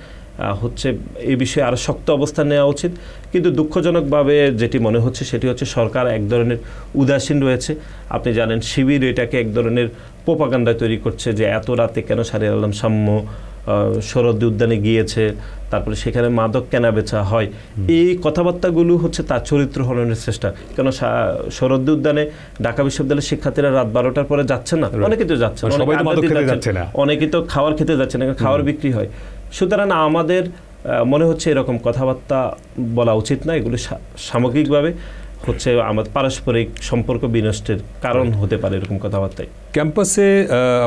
হচ্ছে এই বিষয়ে আরও শক্ত অবস্থান নেওয়া উচিত। কিন্তু দুঃখজনকভাবে যেটি মনে হচ্ছে সেটি হচ্ছে সরকার এক ধরনের উদাসীন রয়েছে। আপনি জানেন শিবির এটাকে এক ধরনের প্রোপাগান্ডা তৈরি করছে যে এত রাতে কেন শাহরিয়ার আলম সাম্য শরদ্দি উদ্যানে গিয়েছে, তারপরে সেখানে মাদক কেনা বেচা হয়। এই কথাবার্তাগুলো হচ্ছে তার চরিত্র হননের চেষ্টা। কেন শরদ্দি উদ্যানে ঢাকা বিশ্ববিদ্যালয়ের শিক্ষার্থীরা রাত 12টার পরে যাচ্ছেন না? অনেকে তো যাচ্ছেন, অনেকে তো খাওয়ার খেতে যাচ্ছেন, খাওয়ার বিক্রি হয়। সুতরাং আমাদের মনে হচ্ছে এরকম কথাবার্তা বলা উচিত না। এগুলো সামগ্রিকভাবে হচ্ছে আমাদের পারস্পরিক সম্পর্ক বিনষ্টের কারণ হতে পারে এরকম কথাবার্তায়। ক্যাম্পাসে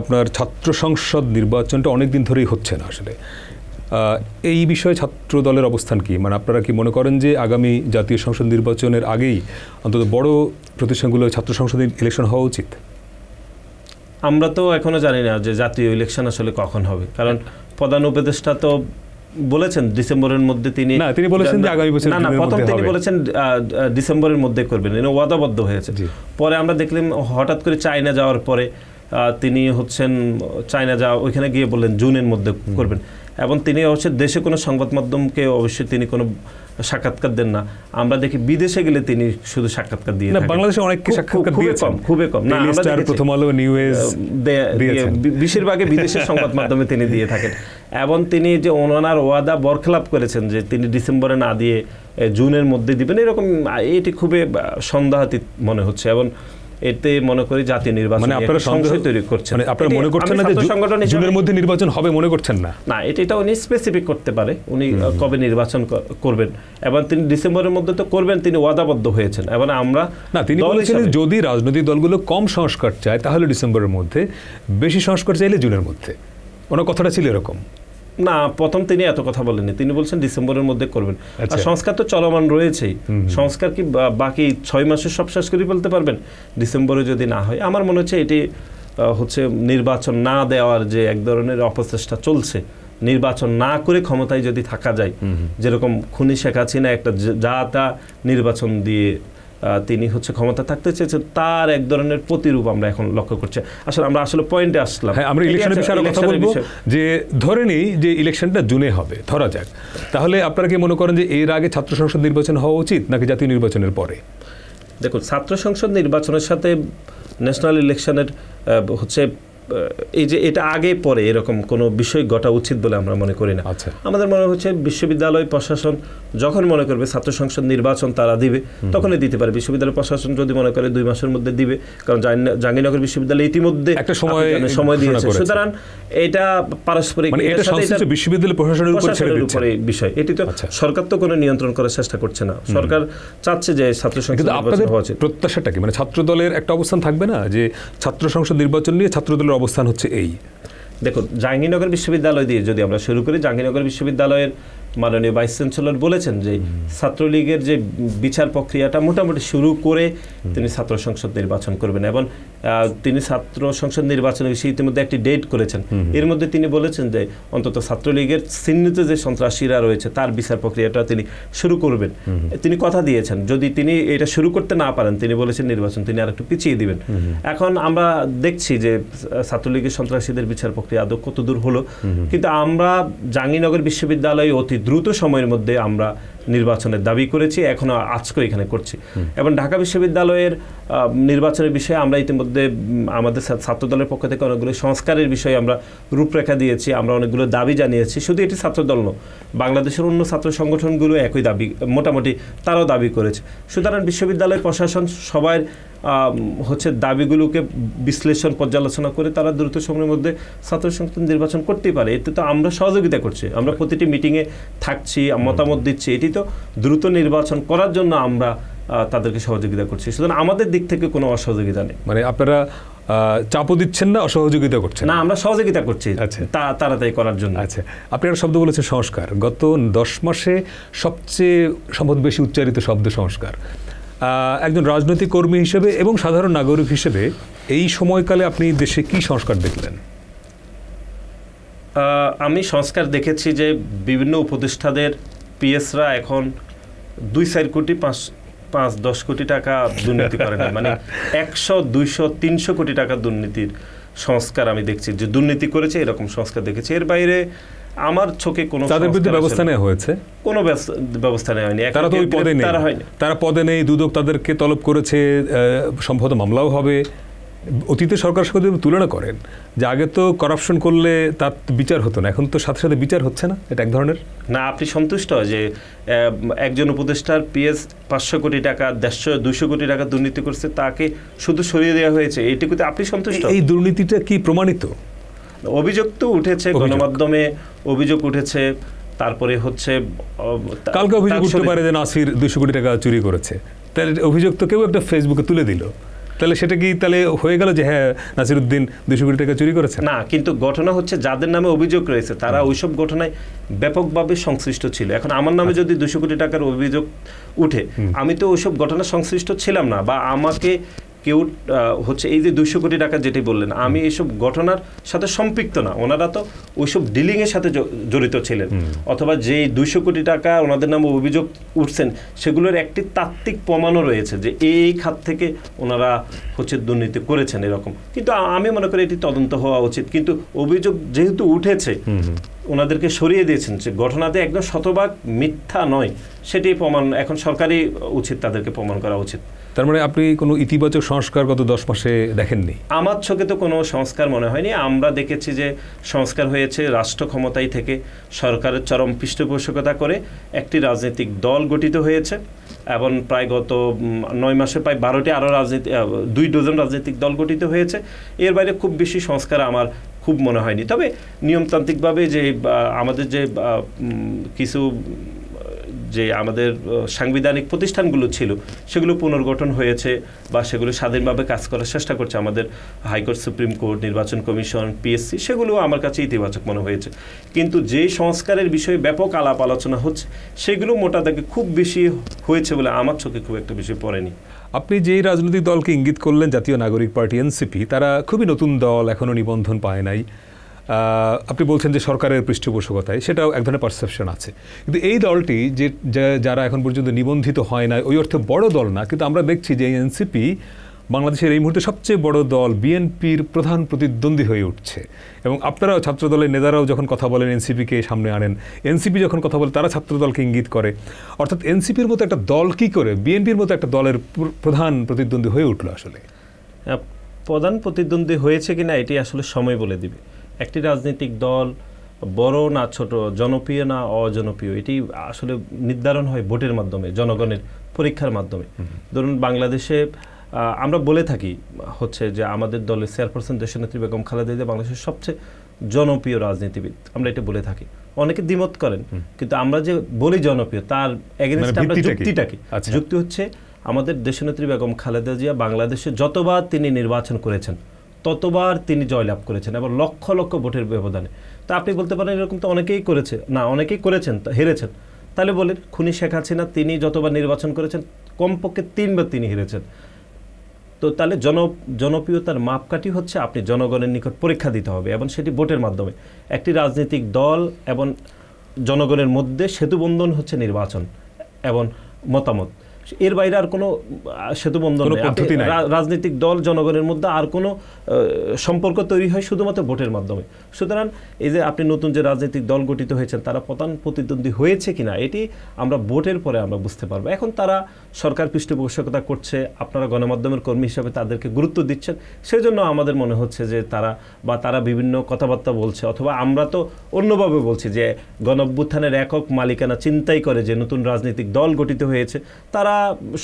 আপনার ছাত্র সংসদ নির্বাচনটা অনেক দিন ধরেই হচ্ছে না আসলে, এই বিষয়ে ছাত্র দলের অবস্থান কি? মানে আপনারা কি মনে করেন যে আগামী জাতীয় সংসদ নির্বাচনের আগেই অন্তত বড় প্রতিষ্ঠানগুলো ছাত্র সংসদের ইলেকশন হওয়া উচিত? আমরা তো এখনো জানি না যে জাতীয় ইলেকশন আসলে কখন হবে, কারণ প্রধান উপদেষ্টা তো বলেছেন ডিসেম্বরের মধ্যে তিনি বলেছেন যে আগামী বছর, না প্রথম তিনি বলেছেন ডিসেম্বরের মধ্যে করবেন, এটা ওয়াদাবদ্ধ হয়েছে। পরে আমরা দেখলাম হঠাৎ করে চায়না যাওয়ার পরে তিনি হচ্ছেন চায়না যাওয়া, ওইখানে গিয়ে বললেন জুনের মধ্যে করবেন। এবং তিনি অবশ্যই দেশে কোনো সংবাদ মাধ্যমকে অবশ্যই তিনি কোনো সাক্ষাৎকার দেন না। আমরা দেখি বিদেশে গেলে তিনি শুধু সাক্ষাৎকার দিয়ে থাকেন। বাংলাদেশে অনেক সাক্ষাৎকার দিয়েছেন, খুবই কম। না, প্রথম আলো, নিউজ, বেশিরভাগই বিদেশের সংবাদ মাধ্যমে তিনি দিয়ে থাকেন। এবং তিনি যে ওনার ওয়াদা বরখেলাপ করেছেন যে তিনি ডিসেম্বরে না দিয়ে জুনের মধ্যে দিবেন, এরকম এটি খুবই সন্দেহাতীত মনে হচ্ছে। এবং এতে মনে করি জাতীয় নির্বাচন সংশয় তৈরি করছেন। আপনারা মনে করছেন না যে জুনের মধ্যে নির্বাচন হবে? মনে করছেন না? না, এটা উনি স্পেসিফিক করতে পারে উনি কবে নির্বাচন করবেন, এবং তিনি ডিসেম্বরের মধ্যে তো করবেন, তিনি ওয়াদাবদ্ধ হয়েছেন। এবং আমরা না, তিনি বলেছেন যদি রাজনৈতিক দলগুলো কম সংস্কার চায় তাহলে ডিসেম্বরের মধ্যে, বেশি সংস্কার চাইলে জুনের মধ্যে। ওনার কথাটা ছিল এরকম না? প্রথম তিনি এত কথা বলেননি, তিনি বলছেন ডিসেম্বরের মধ্যে করবেন। আর সংস্কার তো চলমান রয়েছেই, সংস্কার কি বাকি 6 মাসে সব শেষ করে ফেলতে পারবেন ডিসেম্বরে যদি না হয়? আমার মনে হচ্ছে এটি হচ্ছে নির্বাচন না দেওয়ার যে এক ধরনের অপচেষ্টা চলছে। নির্বাচন না করে ক্ষমতায় যদি থাকা যায়, যেরকম খুনি শেখ হাসিনা একটা যা তা নির্বাচন দিয়ে তিনি হচ্ছে ক্ষমতা থাকতে চেয়েছেন, তার এক ধরনের প্রতিরূপ আমরা এখন লক্ষ্য করছি। আসলে আমরা পয়েন্টে আসলাম। আমরা ইলেকশনের বিষয়ে কথা বলবো, যে ধরে নিই যে ইলেকশনটা জুনে হবে, ধরা যাক, তাহলে আপনারা কি মনে করেন যে এর আগে ছাত্র সংসদ নির্বাচন হওয়া উচিত নাকি জাতীয় নির্বাচনের পরে? দেখুন, ছাত্র সংসদ নির্বাচনের সাথে ন্যাশনাল ইলেকশনের হচ্ছে এই যে এটা আগে পরে এরকম কোনো বিষয় ঘটা উচিত বলে আমরা মনে করি না। আমাদের মনে হচ্ছে বিশ্ববিদ্যালয় প্রশাসন যখন মনে করবে ছাত্র সংসদ নির্বাচন তারা দিবে, তখনই দিতে পারে। বিশ্ববিদ্যালয় প্রশাসন যদি মনে করে 2 মাসের মধ্যে দিবে, কারণ জাহাঙ্গীরনগর বিশ্ববিদ্যালয় ইতিমধ্যে একটা সময় দিয়েছে। সুতরাং এটা পারস্পরিক বিশ্ববিদ্যালয় প্রশাসনের উপরে বিষয়। এটি তো সরকার তো কোনো নিয়ন্ত্রণ করার চেষ্টা করছে না। সরকার চাচ্ছে যে ছাত্র সংসদ নির্বাচন হওয়া উচিত। প্রত্যাশাটা কি? মানে ছাত্র দলের একটা অবস্থান থাকবে না যে ছাত্র সংসদ নির্বাচন নিয়ে ছাত্র দলের অবস্থান হচ্ছে এই? দেখুন, জাহাঙ্গীরনগর বিশ্ববিদ্যালয় দিয়ে যদি আমরা শুরু করি, জাহাঙ্গীরনগর বিশ্ববিদ্যালয়ের মাননীয় ভাইস চ্যান্সেলর বলেছেন যে ছাত্রলীগের যে বিচার প্রক্রিয়াটা মোটামুটি শুরু করে তিনি ছাত্র সংসদ নির্বাচন করবেন, এবং তিনি ছাত্র সংসদ নির্বাচনের বিষয়ে ইতিমধ্যে একটি ডেট করেছেন। এর মধ্যে তিনি বলেছেন যে অন্তত ছাত্রলীগের চিহ্নিত যে সন্ত্রাসীরা রয়েছে তার বিচার প্রক্রিয়াটা তিনি শুরু করবেন। তিনি কথা দিয়েছেন, যদি তিনি এটা শুরু করতে না পারেন, তিনি বলেছেন নির্বাচন তিনি আর একটু পিছিয়ে দিবেন। এখন আমরা দেখছি যে ছাত্রলীগের সন্ত্রাসীদের বিচার প্রক্রিয়া আদৌ কত দূর হলো, কিন্তু আমরা জাহাঙ্গীরনগর বিশ্ববিদ্যালয়ে অতি দ্রুত সময়ের মধ্যে আমরা নির্বাচনের দাবি করেছি, এখনো আজকেও এখানে করছি। এবং ঢাকা বিশ্ববিদ্যালয়ের নির্বাচনের বিষয়ে আমরা ইতিমধ্যে আমাদের ছাত্রদলের পক্ষ থেকে অনেকগুলো সংস্কারের বিষয়ে আমরা রূপরেখা দিয়েছি, আমরা অনেকগুলো দাবি জানিয়েছি। শুধু এটি ছাত্রদল নয়, বাংলাদেশের অন্য ছাত্র সংগঠনগুলো একই দাবি মোটামুটি তারাও দাবি করেছে। সুতরাং বিশ্ববিদ্যালয় প্রশাসন সবাই হচ্ছে দাবিগুলোকে বিশ্লেষণ পর্যালোচনা করে তারা দ্রুত সময়ের মধ্যে ছাত্র সংসদ নির্বাচন করতেই পারে। এতে তো আমরা সহযোগিতা করছি, আমরা প্রতিটি মিটিংয়ে থাকছি, মতামত দিচ্ছি, এটি তো দ্রুত নির্বাচন করার জন্য আমরা তাদেরকে সহযোগিতা করছি। সুতরাং আমাদের দিক থেকে কোনো অসহযোগিতা নেই। মানে আপনারা চাপও দিচ্ছেন না, অসহযোগিতা করছেন না, আমরা সহযোগিতা করছি তাড়াতাড়ি করার জন্য। আচ্ছা, আপনি একটা শব্দ বলেছেন সংস্কার। গত 10 মাসে সবচেয়ে সম্ভবত বেশি উচ্চারিত শব্দ সংস্কার। একজন রাজনৈতিক কর্মী হিসেবে এবং সাধারণ নাগরিক হিসেবে এই সময়কালে আপনি দেশে কি সংস্কার দেখলেন? আমি সংস্কার দেখেছি যে বিভিন্ন উপদেষ্টাদের পিএসরা এখন 2-4 কোটি 5-10 কোটি টাকা দুর্নীতি করে না, মানে 100, 200, 300 কোটি টাকা দুর্নীতির সংস্কার আমি দেখছি, যে দুর্নীতি করেছে এরকম সংস্কার দেখেছি। এর বাইরে আমার চোখে কোনো তাদের বিরুদ্ধে ব্যবস্থা নেওয়া হয়েছে? কোনো ব্যবস্থা নেওয়া হয়নি। তারা তো ওই পদে নেই, তারা পদে নেই, দুদক তাদেরকে তলব করেছে, সম্ভবত মামলাও হবে। অতীতে সরকারের সাথে তুলনা করেন যে আগে তো কারাপশন করলে তার বিচার হতো না, এখন তো সাথে সাথে বিচার হচ্ছে না, এটা এক ধরনের না। আপনি সন্তুষ্ট যে একজন উপদেষ্টার পিএস 500 কোটি টাকা 150-200 কোটি টাকা দুর্নীতি করছে, তাকে শুধু সরিয়ে দেওয়া হয়েছে, এইটুকুতে আপনি সন্তুষ্ট? এই দুর্নীতিটা কি প্রমাণিত? অভিযোগ তো উঠেছে, গণমাধ্যমে অভিযোগ উঠেছে, তারপরে হচ্ছে কালকে অভিযোগ উঠতে পারে যে নাসির 200 কোটি টাকা চুরি করেছে, তাহলে অভিযোগ তো কেউ একটা ফেসবুকে তুলে দিল, তাহলে সেটা কি তাহলে হয়ে গেল যে হ্যাঁ নাসিরউদ্দিন 200 কোটি টাকা চুরি করেছে? না, কিন্তু ঘটনা হচ্ছে যাদের নামে অভিযোগ রয়েছে তারা ওইসব ঘটনায় ব্যাপকভাবে সংশ্লিষ্ট ছিল। এখন আমার নামে যদি 200 কোটি টাকার অভিযোগ উঠে, আমি তো ওইসব ঘটনা সংশ্লিষ্ট ছিলাম না, বা আমাকে কেউ হচ্ছে এই যে 200 কোটি টাকা যেটি বললেন, আমি এইসব ঘটনার সাথে সম্পৃক্ত না, ওনারা তো ওইসব ডিলিংয়ের সাথে জড়িত ছিলেন, অথবা যেই 200 কোটি টাকা ওনাদের নামে অভিযোগ উঠছেন সেগুলোর একটি তাত্ত্বিক প্রমাণও রয়েছে যে এই খাত থেকে ওনারা হচ্ছে দুর্নীতি করেছেন এরকম। কিন্তু আমি মনে করি এটি তদন্ত হওয়া উচিত। কিন্তু অভিযোগ যেহেতু উঠেছে, ওনাদেরকে সরিয়ে দিয়েছেন, যে ঘটনাতে একদম শতভাগ মিথ্যা নয় সেটি প্রমাণ এখন সরকারই উচিত, তাদেরকে প্রমাণ করা উচিত। তার মানে আপনি কোনো ইতিবাচক সংস্কার গত 10 মাসে দেখেননি? আমার চোখে তো কোনো সংস্কার মনে হয়নি। আমরা দেখেছি যে সংস্কার হয়েছে রাষ্ট্র ক্ষমতায় থেকে সরকারের চরম পৃষ্ঠপোষকতা করে একটি রাজনৈতিক দল গঠিত হয়েছে, এবং প্রায় গত 9 মাসে প্রায় 12টি আরও 2 ডজন রাজনৈতিক দল গঠিত হয়েছে। এর বাইরে খুব বেশি সংস্কার আমার খুব মনে হয়নি। তবে নিয়মতান্ত্রিকভাবে যে আমাদের যে কিছু যে আমাদের সাংবিধানিক প্রতিষ্ঠানগুলো ছিল সেগুলো পুনর্গঠন হয়েছে, বা সেগুলো স্বাধীনভাবে কাজ করার চেষ্টা করছে আমাদের হাইকোর্ট, সুপ্রিম কোর্ট, নির্বাচন কমিশন, পিএসসি, সেগুলো আমার কাছে ইতিবাচক মনে হয়েছে। কিন্তু যে সংস্কারের বিষয়ে ব্যাপক আলাপ আলোচনা হচ্ছে সেগুলো মোটা দাগে খুব বেশি হয়েছে বলে আমার চোখে খুব একটা বেশি পড়েনি। আপনি যেই রাজনৈতিক দলকে ইঙ্গিত করলেন, জাতীয় নাগরিক পার্টি এনসিপি, তারা খুবই নতুন দল, এখনও নিবন্ধন পায় নাই। আপনি বলছেন যে সরকারের পৃষ্ঠপোষকতায়, সেটাও এক ধরনের পারসেপশন আছে। কিন্তু এই দলটি যে যারা এখন পর্যন্ত নিবন্ধিত হয় না, ওই অর্থে বড় দল না, কিন্তু আমরা দেখছি যে এনসিপি বাংলাদেশের এই মুহূর্তে সবচেয়ে বড় দল, বিএনপির প্রধান প্রতিদ্বন্দ্বী হয়ে উঠছে। এবং আপনারাও ছাত্রদলের নেতারাও যখন কথা বলেন এনসিপিকে সামনে আনেন, এনসিপি যখন কথা বলে তারা ছাত্রদলকে ইঙ্গিত করে। অর্থাৎ এনসিপির মতো একটা দল কি করে বিএনপির মতো একটা দলের প্রধান প্রতিদ্বন্দ্বী হয়ে উঠলো? আসলে প্রধান প্রতিদ্বন্দ্বী হয়েছে কিনা এটি আসলে সময় বলে দিবে। একটি রাজনৈতিক দল বড় না ছোট, জনপ্রিয় না অজনপ্রিয়, এটি আসলে নির্ধারণ হয় ভোটের মাধ্যমে, জনগণের পরীক্ষার মাধ্যমে। ধরুন বাংলাদেশে আমরা বলে থাকি হচ্ছে যে আমাদের দলের চেয়ারপারসন দেশনেত্রী বেগম খালেদা জিয়া বাংলাদেশের সবচেয়ে জনপ্রিয় রাজনীতিবিদ, আমরা এটা বলে থাকি। অনেকে দ্বিমত করেন, কিন্তু আমরা যে বলি জনপ্রিয়, তার এগেইনস্টে আমরা যুক্তিটা কি? যুক্তি হচ্ছে আমাদের দেশনেত্রী বেগম খালেদা জিয়া বাংলাদেশে যতবার তিনি নির্বাচন করেছেন ততবার তিনি জয়লাভ করেছেন, এবং লক্ষ লক্ষ ভোটের ব্যবধানে। তা আপনি বলতে পারেন এরকম তো অনেকেই করেছে, না অনেকেই করেছেন হেরেছেন। তাহলে বলেন খুনি শেখ হাসিনা, তিনি যতবার নির্বাচন করেছেন কমপক্ষে 3 বার তিনি হেরেছেন। তো তাহলে জনপ্রিয়তার মাপকাঠি হচ্ছে আপনি জনগণের নিকট পরীক্ষা দিতে হবে, এবং সেটি ভোটের মাধ্যমে। একটি রাজনৈতিক দল এবং জনগণের মধ্যে সেতুবন্ধন হচ্ছে নির্বাচন এবং মতামত। এর বাইরে আর কোনো সেতুবন্ধন নেই। রাজনৈতিক দল জনগণের মধ্যে আর কোনো সম্পর্ক তৈরি হয় শুধুমাত্র ভোটের মাধ্যমে। সুতরাং এই যে আপনি নতুন যে রাজনৈতিক দল গঠিত হয়েছেন তারা প্রধান প্রতিদ্বন্দ্বী হয়েছে কিনা এটি আমরা ভোটের পরে আমরা বুঝতে পারবো। এখন তারা সরকার পৃষ্ঠপোষকতা করছে, আপনারা গণমাধ্যমের কর্মী হিসাবে তাদেরকে গুরুত্ব দিচ্ছেন, সেই জন্য আমাদের মনে হচ্ছে যে তারা বিভিন্ন কথাবার্তা বলছে, অথবা আমরা তো অন্যভাবে বলছি যে গণঅভ্যুত্থানের একক মালিকানা চিন্তাই করে যে নতুন রাজনৈতিক দল গঠিত হয়েছে, তারা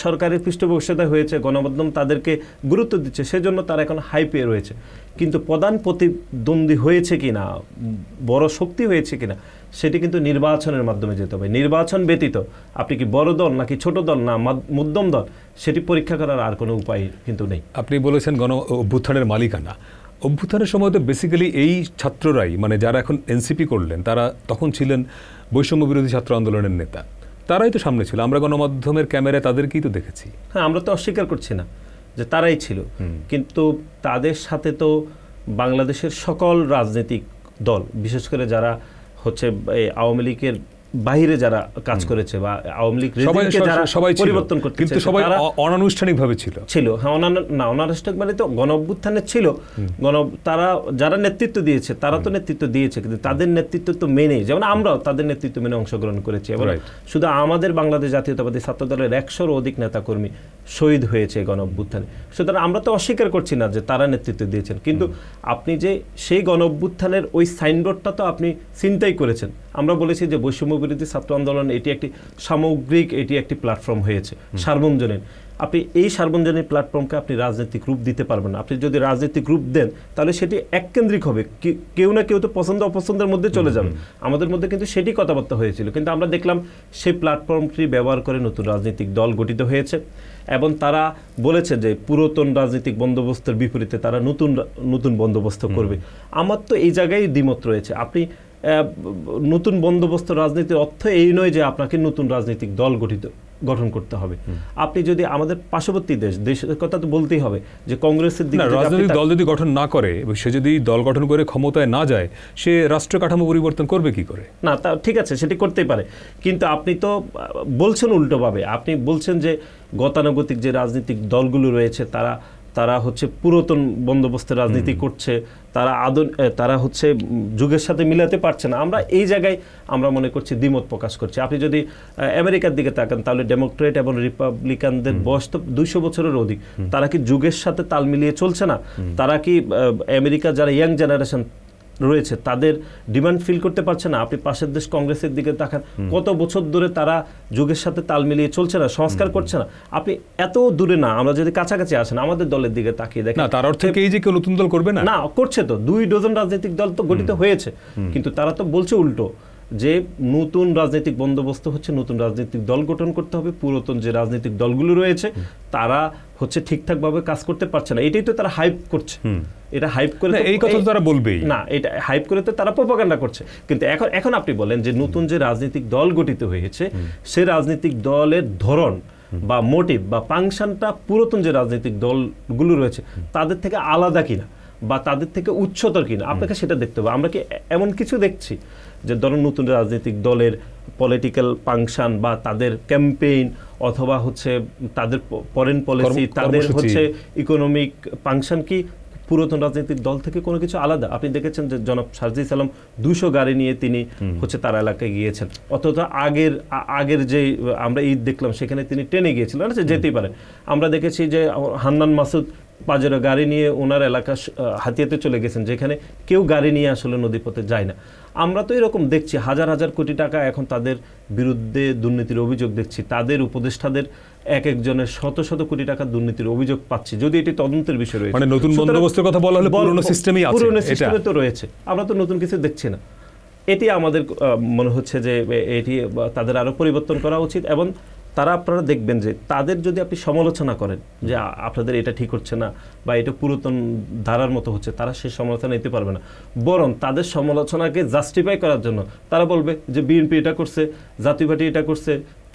সরকারের পৃষ্ঠপোষকতা হয়েছে, গণমাধ্যম তাদেরকে গুরুত্ব দিচ্ছে, সেজন্য তারা এখন হাই পেয়ে রয়েছে। কিন্তু প্রধান প্রতিদ্বন্দ্বী হয়েছে কিনা, বড় শক্তি হয়েছে কিনা, সেটি কিন্তু নির্বাচনের মাধ্যমে যেতে হবে। নির্বাচন ব্যতীত আপনি কি বড় দল নাকি ছোট দল না মধ্যম দল, সেটি পরীক্ষা করার আর কোনো উপায় কিন্তু নেই। আপনি বলেছেন গণ অভ্যুত্থানের মালিকানা। অভ্যুত্থানের সময় তো বেসিক্যালি এই ছাত্ররাই, মানে যারা এখন এনসিপি করলেন, তারা তখন ছিলেন বৈষম্য বিরোধী ছাত্র আন্দোলনের নেতা, তারাই তো সামনে ছিল। আমরা গণমাধ্যমের ক্যামেরায় তাদেরকেই তো দেখেছি। হ্যাঁ, আমরা তো অস্বীকার করছি না যে তারাই ছিল, কিন্তু তাদের সাথে তো বাংলাদেশের সকল রাজনৈতিক দল, বিশেষ করে যারা হচ্ছে আওয়ামী লীগের বাইরে যারা কাজ করেছে বা আওয়ামী লীগ পরিবর্তন করতে, কিন্তু সবাই অনানুষ্ঠানিকভাবে ছিল। হ্যাঁ, অনানুষ্ঠানিক মানে তো গণ অভ্যুত্থানে ছিল। তারা যারা নেতৃত্ব দিয়েছে তারা তো নেতৃত্ব দিয়েছে, কিন্তু তাদের নেতৃত্ব তো মেনে, যেমন আমরাও তাদের নেতৃত্ব মেনে অংশগ্রহণ করেছি। এবং শুধু আমাদের বাংলাদেশ জাতীয়তাবাদী ছাত্র দলের 100-র অধিক নেতাকর্মী শহীদ হয়েছে গণ অভ্যুত্থানে। সুতরাং আমরা তো অস্বীকার করছি না যে তারা নেতৃত্ব দিয়েছেন, কিন্তু আপনি যে সেই গণ অভ্যুত্থানের ওই সাইনবোর্ডটা তো আপনি চিন্তাই করেছেন। আমরা বলেছি যে বৈষম্য বিরোধী ছাত্র আন্দোলন এটি একটি সামগ্রিক, এটি একটি প্ল্যাটফর্ম হয়েছে সার্বজনীন। আপনি এই সার্বজনীন প্ল্যাটফর্মকে আপনি রাজনৈতিক রূপ দিতে পারবেন না। আপনি যদি রাজনৈতিক রূপ দেন তাহলে সেটি এককেন্দ্রিক হবে, কেউ না কেউ তো পছন্দ অপছন্দের মধ্যে চলে যাবে। আমাদের মধ্যে কিন্তু সেটি কথাবার্তা হয়েছিল, কিন্তু আমরা দেখলাম সেই প্ল্যাটফর্মটি ব্যবহার করে নতুন রাজনৈতিক দল গঠিত হয়েছে এবং তারা বলেছে যে পুরাতন রাজনৈতিক বন্দোবস্তের বিপরীতে তারা নতুন বন্দোবস্ত করবে। আমার তো এই জায়গায় দ্বিমত রয়েছে। আপনি নতুন বন্দোবস্ত রাজনীতির অর্থ এই নয় যে আপনাকে নতুন রাজনৈতিক দল গঠন করতে হবে। আপনি যদি আমাদের পার্শ্ববর্তী দেশের কথা তো বলতেই হবে যে কংগ্রেসের দিকে রাজনৈতিক দল যদি গঠন না করে এবং সে যদি দল গঠন করে ক্ষমতায় না যায়, সে রাষ্ট্র কাঠামো পরিবর্তন করবে কি করে? না, তা ঠিক আছে, সেটি করতেই পারে, কিন্তু আপনি তো বলছেন উল্টোভাবে। আপনি বলছেন যে গতানুগতিক যে রাজনৈতিক দলগুলো রয়েছে তারা হচ্ছে পুরাতন বন্দোবস্তের রাজনীতি করছে, তারা হচ্ছে যুগের সাথে মিলাতে পারছে না। আমরা এই জায়গায় আমরা মনে করছি দ্বিমত প্রকাশ করছি। আপনি যদি আমেরিকার দিকে তাকান তাহলে ডেমোক্রেট এবং রিপাবলিকানদের বয়স তো 200 বছরের অধিক। তারা কি যুগের সাথে তাল মিলিয়ে চলছে না? তারা কি আমেরিকা যারা ইয়াং জেনারেশন রয়েছে তাদের ডিমান্ড ফিল করতে পারছে না? আপনি পাশের দেশ কংগ্রেসের দিকে তাকান, কত বছর ধরে তারা যুগের সাথে তাল মিলিয়ে চলছে না, সংস্কার করছে না। আপনি এত দূরে না, আমরা যদি কাছাকাছি আসেন আমাদের দলের দিকে তাকিয়ে দেখেন, তার অর্থ কি যে কেউ নতুন দল করবে না? না, করছে তো। 2 ডজন রাজনৈতিক দল তো গঠিত হয়েছে, কিন্তু তারা তো বলছে উল্টো যে নতুন রাজনৈতিক বন্দোবস্ত হচ্ছে নতুন রাজনৈতিক দল গঠন করতে হবে। পুরাতন যে রাজনৈতিক দলগুলো রয়েছে তারা হচ্ছে ঠিকঠাকভাবে কাজ করতে পারছে না, এটাই তো তারা হাইপ করছে। এটা হাইপ করে এই কথা তারা বলবেই না, এটা হাইপ করে তো তারা প্রোপাগান্ডা করছে। কিন্তু এখন আপনি বলেন যে নতুন যে রাজনৈতিক দল গঠিত হয়েছে সে রাজনৈতিক দলের ধরন বা মোটিভ বা ফাংশনটা পুরাতন যে রাজনৈতিক দলগুলো রয়েছে তাদের থেকে আলাদা কিনা বা তাদের থেকে উচ্চতর কিনা, আপনাকে সেটা দেখতে হবে। আমরা কি এমন কিছু দেখছি যে ধরুন নতুন রাজনৈতিক দলের পলিটিক্যাল ফাংশন বা তাদের ক্যাম্পেইন অথবা হচ্ছে তাদের ফরেন পলিসি, তাদের হচ্ছে ইকোনমিক ফাংশন কি পুরাতন রাজনৈতিক দল থেকে কোনো কিছু আলাদা? আপনি দেখেছেন যে জনাব সারজিস আলম 200 গাড়ি নিয়ে তিনি হচ্ছে তার এলাকায় গিয়েছেন, অথচ আগের যে আমরা ঈদ দেখলাম সেখানে তিনি ট্রেনে গিয়েছিলেন, যেতেই পারেন। আমরা দেখেছি যে হান্নান মাসুদ পাজেরো গাড়ি নিয়ে ওনার এলাকা হাতিয়াতে চলে গেছেন, যেখানে কেউ গাড়ি নিয়ে আসলে নদীপথে যায় না। আমরা তো এরকম দেখছি হাজার হাজার কোটি টাকা এখন তাদের বিরুদ্ধে দুর্নীতির অভিযোগ দেখছি, তাদের উপদেষ্টাদের এক একজনের শত শত কোটি টাকা দুর্নীতির অভিযোগ পাচ্ছি, যদি এটি তদন্তের বিষয় রয়েছে। মানে নতুন বন্দোবস্তের কথা বলা হলে পুরনো সিস্টেমই আছে, পুরনো সিস্টেমে তো রয়েছে, আমরা তো নতুন কিছু দেখছি না। এটি আমাদের মনে হচ্ছে যে এটি তাদের আরো পরিবর্তন করা উচিত। এবং তারা, আপনারা দেখবেন যে তাদের যদি আপনি সমালোচনা করেন যে আপনাদের এটা ঠিক হচ্ছে না বা এটা পুরাতন ধারার মতো হচ্ছে, তারা সেই সমালোচনা নিতে পারবে না। বরং তাদের সমালোচনাকে জাস্টিফাই করার জন্য তারা বলবে যে বিএনপি এটা করছে, জাতীয় পার্টি এটা করছে,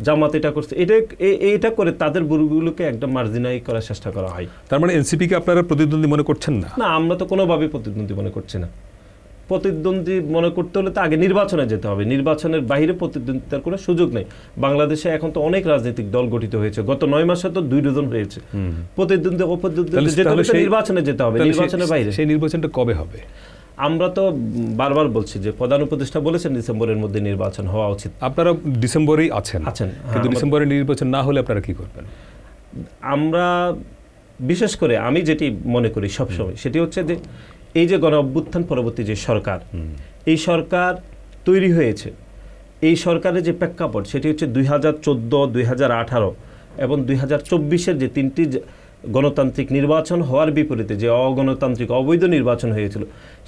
জামাত এটা করছে, এটা করে তাদের বুড়িগুলোকে একদম মার্জিনাই করার চেষ্টা করা হয়। তার মানে এনসিপিকে আপনারা প্রতিদ্বন্দ্বী মনে করছেন না? না, আমরা তো কোনোভাবেই প্রতিদ্বন্দ্বী মনে করছি না। প্রতিদ্বন্দ্বী মনে করতে হলে তো আগে নির্বাচনে যেতে হবে, নির্বাচনের বাইরে প্রতিদ্বন্দ্বিতার কোনো সুযোগ নেই। বাংলাদেশে এখন তো অনেক রাজনৈতিক দল গঠিত হয়েছে, গত 9 মাসে তো 2 ডজন হয়েছে। প্রতিদ্বন্দ্বী অপ্রতিদ্বন্দ্বী যেতে হলে নির্বাচনে যেতে হবে, নির্বাচনের বাইরে। সেই নির্বাচনটা কবে হবে? আমরা তো বারবার বলছি যে প্রধান উপদেষ্টা বলেছেন ডিসেম্বরের মধ্যে নির্বাচন হওয়া উচিত। আপনারা ডিসেম্বরেই আছেন, কিন্তু হ্যাঁ, ডিসেম্বরে নির্বাচন না হলে আপনারা কি করবেন? আমরা বিশেষ করে আমি যেটি মনে করি সবসময় সেটি হচ্ছে যে এই যে গণ অভ্যুত্থান পরবর্তী যে সরকার, এই সরকার তৈরি হয়েছে, এই সরকারের যে প্রেক্ষাপট সেটি হচ্ছে 2014, 2018 এবং 2024-এর যে 3টি গণতান্ত্রিক নির্বাচন হওয়ার বিপরীতে যে অগণতান্ত্রিক অবৈধ নির্বাচন হয়েছিল,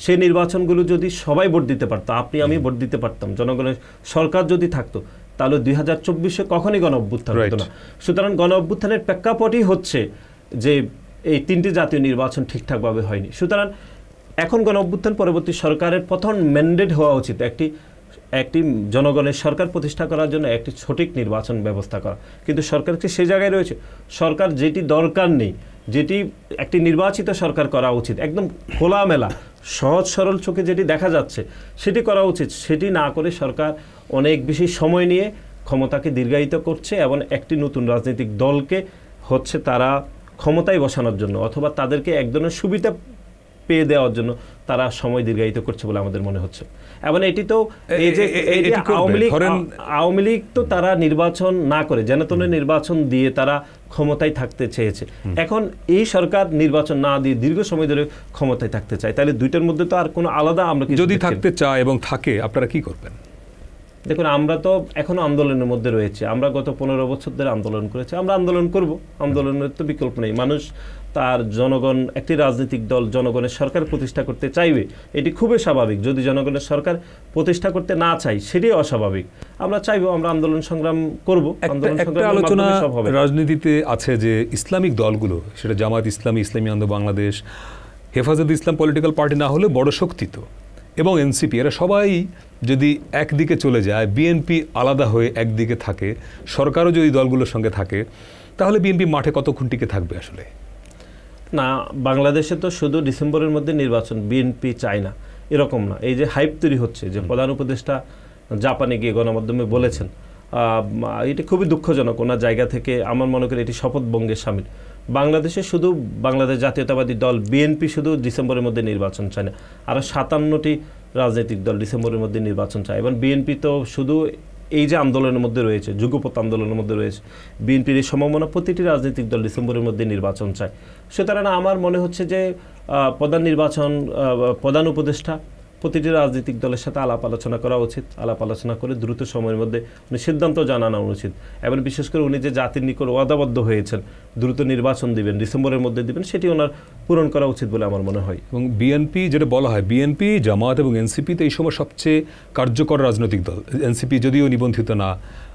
সেই নির্বাচনগুলো যদি সবাই ভোট দিতে পারতো, আপনি আমি ভোট দিতে পারতাম, জনগণের সরকার যদি থাকতো, তাহলে 2024-এ কখনই গণ অভ্যুত্থান হতো না। সুতরাং গণ অভ্যুত্থানের প্রেক্ষাপটই হচ্ছে যে এই 3টি জাতীয় নির্বাচন ঠিকঠাকভাবে হয়নি। সুতরাং এখন গণ অভ্যুত্থান পরবর্তী সরকারের প্রথম ম্যান্ডেট হওয়া উচিত একটি জনগণের সরকার প্রতিষ্ঠা করার জন্য একটি সঠিক নির্বাচন ব্যবস্থা করা। কিন্তু সরকার কি সেই জায়গায় রয়েছে? সরকার যেটি দরকার নেই, যেটি একটি নির্বাচিত সরকার করা উচিত, একদম খোলামেলা সহজ সরল চোখে যেটি দেখা যাচ্ছে সেটি করা উচিত, সেটি না করে সরকার অনেক বেশি সময় নিয়ে ক্ষমতাকে দীর্ঘায়িত করছে এবং একটি নতুন রাজনৈতিক দলকে হচ্ছে তারা ক্ষমতায় বসানোর জন্য অথবা তাদেরকে এক ধরনের সুবিধা পেয়ে দেওয়ার জন্য তারা সময় দীর্ঘায়িত করছে বলে আমাদের মনে হচ্ছে। এবং এটি তো এই যে আওয়ামী লীগ তো তারা নির্বাচন না করে যেন নির্বাচন দিয়ে তারা ক্ষমতায় থাকতে চেয়েছে। এখন এই সরকার নির্বাচন না দিয়ে দীর্ঘ সময় ধরে ক্ষমতায় থাকতে চায়, তাহলে দুইটার মধ্যে তো আর কোনো আলাদা আমরা যদি থাকতে চায় এবং থাকে, আপনারা কি করবেন? দেখুন, আমরা তো এখনো আন্দোলনের মধ্যে রয়েছে। আমরা গত 15 বছর ধরে আন্দোলন করেছি, আমরা আন্দোলন করব, আন্দোলনের তো বিকল্প নেই। মানুষ তার জনগণ একটি রাজনৈতিক দল জনগণের সরকার প্রতিষ্ঠা করতে চাইবে, এটি খুবই স্বাভাবিক। যদি জনগণের সরকার প্রতিষ্ঠা করতে না চাই সেটি অস্বাভাবিক। আমরা চাইবো, আমরা আন্দোলন সংগ্রাম করব। একটা আলোচনা রাজনীতিতে আছে যে ইসলামিক দলগুলো, সেটা জামাত ইসলামী, ইসলামী আন্দোলন বাংলাদেশ, হেফাজত ইসলাম পলিটিক্যাল পার্টি না হলে বড় শক্তি তো, এবং এনসিপি, এরা সবাই যদি একদিকে চলে যায়, বিএনপি আলাদা হয়ে একদিকে থাকে, সরকারও যদি দলগুলোর সঙ্গে থাকে, তাহলে বিএনপি মাঠে কতক্ষণ টিকে থাকবে আসলে? না, বাংলাদেশে তো শুধু ডিসেম্বরের মধ্যে নির্বাচন বিএনপি চায় না এরকম না। এই যে হাইপ তৈরি হচ্ছে যে প্রধান উপদেষ্টা জাপানে গিয়ে গণমাধ্যমে বলেছেন, এটি খুবই দুঃখজনক। ওনার জায়গা থেকে আমার মনে করি এটি শপথভঙ্গের শামিল। বাংলাদেশে শুধু বাংলাদেশ জাতীয়তাবাদী দল বিএনপি শুধু ডিসেম্বরের মধ্যে নির্বাচন চায় না, আরও 57টি রাজনৈতিক দল ডিসেম্বরের মধ্যে নির্বাচন চায়। এবং বিএনপি তো শুধু এই যে আন্দোলনের মধ্যে রয়েছে, যুগপৎ আন্দোলনের মধ্যে রয়েছে, বিএনপির এই সম্ভাবনা প্রতিটি রাজনৈতিক দল ডিসেম্বরের মধ্যে নির্বাচন চায়। সুতরাং আমার মনে হচ্ছে যে প্রধান উপদেষ্টা প্রতিটি রাজনৈতিক দলের সাথে আলাপ আলোচনা করা উচিত, আলাপ আলোচনা করে দ্রুত সময়ের মধ্যে উনি সিদ্ধান্ত জানানো উচিত। এবং বিশেষ করে উনি যে জাতির নিকট ওয়াদাবদ্ধ হয়েছেন দ্রুত নির্বাচন দিবেন, ডিসেম্বরের মধ্যে দিবেন, সেটি ওনার পূরণ করা উচিত বলে আমার মনে হয়। এবং বিএনপি, যেটা বলা হয় বিএনপি, জামাত এবং এনসিপি তো এই সময় সবচেয়ে কার্যকর রাজনৈতিক দল। এনসিপি যদিও নিবন্ধিত না,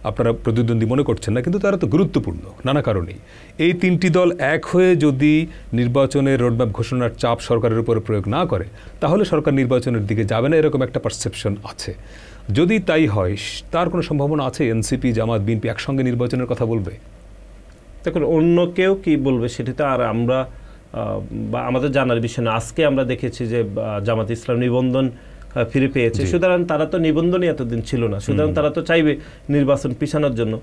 আপনারা প্রতিদ্বন্দ্বী মনে করছেন না, কিন্তু তারা তো গুরুত্বপূর্ণ নানা কারণেই। এই 3টি দল এক হয়ে যদি নির্বাচনের রোডম্যাপ ঘোষণার চাপ সরকারের উপরে প্রয়োগ না করে, তাহলে সরকার নির্বাচনের দিকে যাবে না, এরকম একটা পারসেপশন আছে। যদি তাই হয়, তার কোনো সম্ভাবনা আছে এনসিপি, জামাত, বিএনপি একসঙ্গে নির্বাচনের কথা বলবে? দেখুন, অন্য কেউ কি বলবে সেটি তো আর আমরা বা আমাদের জানার বিষয় না। আজকে আমরা দেখেছি যে জামাত ইসলাম নিবন্ধন ফিরে পেয়েছে, সুতরাং তারা তো নিবন্ধনই এতদিন ছিল না, সুতরাং তারা তো চাইবে নির্বাচন পিছানোর জন্য,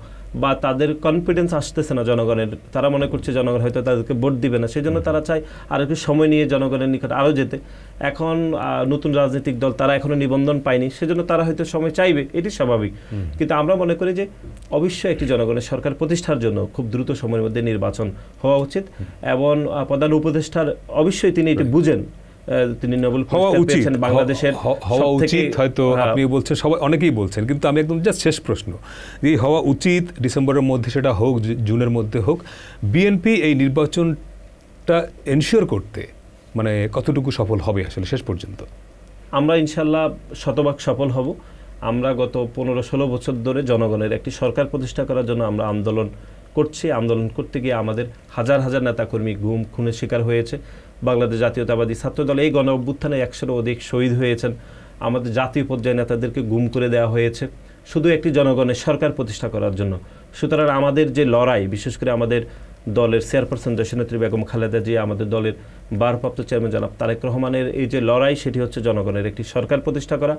বা তাদের কনফিডেন্স আসতেছে না জনগণের, তারা মনে করছে জনগণ হয়তো তাদেরকে ভোট দিবে না, সেই জন্য তারা চায় আর একটু সময় নিয়ে জনগণের নিকট আরও যেতে। এখন নতুন রাজনৈতিক দল, তারা এখনো নিবন্ধন পায়নি, সেজন্য তারা হয়তো সময় চাইবে, এটি স্বাভাবিক। কিন্তু আমরা মনে করি যে অবশ্যই একটি জনগণের সরকার প্রতিষ্ঠার জন্য খুব দ্রুত সময়ের মধ্যে নির্বাচন হওয়া উচিত। এবং প্রধান উপদেষ্টার অবশ্যই তিনি এটি বুঝেন, তিনি নোবেল পুরস্কার পেয়েছেন, বাংলাদেশের হওয়া উচিত, হয়তো আপনি বলছেন, সবাই অনেকেই বলছেন, কিন্তু আমি একদম জাস্ট শেষ প্রশ্ন, যে হওয়া উচিত ডিসেম্বরের মধ্যে, সেটা হোক জুনের মধ্যে হোক, বিএনপি এই নির্বাচনটা এনশিওর করতে মানে কতটুকু সফল হবে আসলে শেষ পর্যন্ত? আমরা ইনশাল্লাহ শতভাগ সফল হব। আমরা গত 15-16 বছর ধরে জনগণের একটি সরকার প্রতিষ্ঠা করার জন্য আমরা আন্দোলন করছি। আন্দোলন করতে গিয়ে আমাদের হাজার হাজার নেতাকর্মী গুম খুনের শিকার হয়েছে। বাংলাদেশ জাতীয়তাবাদী ছাত্রদল এই গণ অভ্যুত্থানে 100-এরও অধিক শহীদ হয়েছেন। আমাদের জাতীয় পর্যায়ে নেতাদেরকে গুম করে দেওয়া হয়েছে শুধু একটি জনগণের সরকার প্রতিষ্ঠা করার জন্য। সুতরাং আমাদের যে লড়াই, বিশেষ করে আমাদের দলের চেয়ারপারসন দেশনেত্রী বেগম খালেদা জিয়া, আমাদের দলের ভারপ্রাপ্ত চেয়ারম্যান জনাব তারেক রহমানের এই যে লড়াই, সেটি হচ্ছে জনগণের একটি সরকার প্রতিষ্ঠা করা,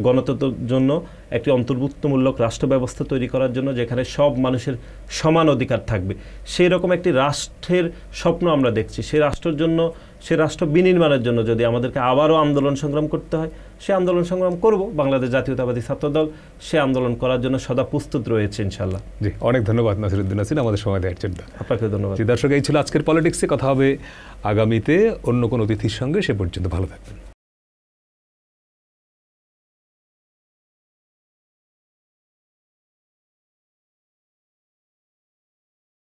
গণতন্ত্রের জন্য একটি অন্তর্ভুক্তমূলক রাষ্ট্র ব্যবস্থা তৈরি করার জন্য, যেখানে সব মানুষের সমান অধিকার থাকবে। সেই রকম একটি রাষ্ট্রের স্বপ্ন আমরা দেখছি। সেই রাষ্ট্রের জন্য, সে রাষ্ট্র বিনির্মাণের জন্য যদি আমাদেরকে আবারও আন্দোলন সংগ্রাম করতে হয়, সে আন্দোলন সংগ্রাম করব। বাংলাদেশ জাতীয়তাবাদী ছাত্রদল সে আন্দোলন করার জন্য সদা প্রস্তুত রয়েছে ইনশাল্লাহ। জি, অনেক ধন্যবাদ নাসিরউদ্দিন নাসির আমাদের সময় দেওয়ার জন্য। আপনাকে ধন্যবাদ। দর্শক, এই ছিল আজকের পলিটিক্সে। কথা হবে আগামীতে অন্য কোনো অতিথির সঙ্গে। সে পর্যন্ত ভালো থাকবেন।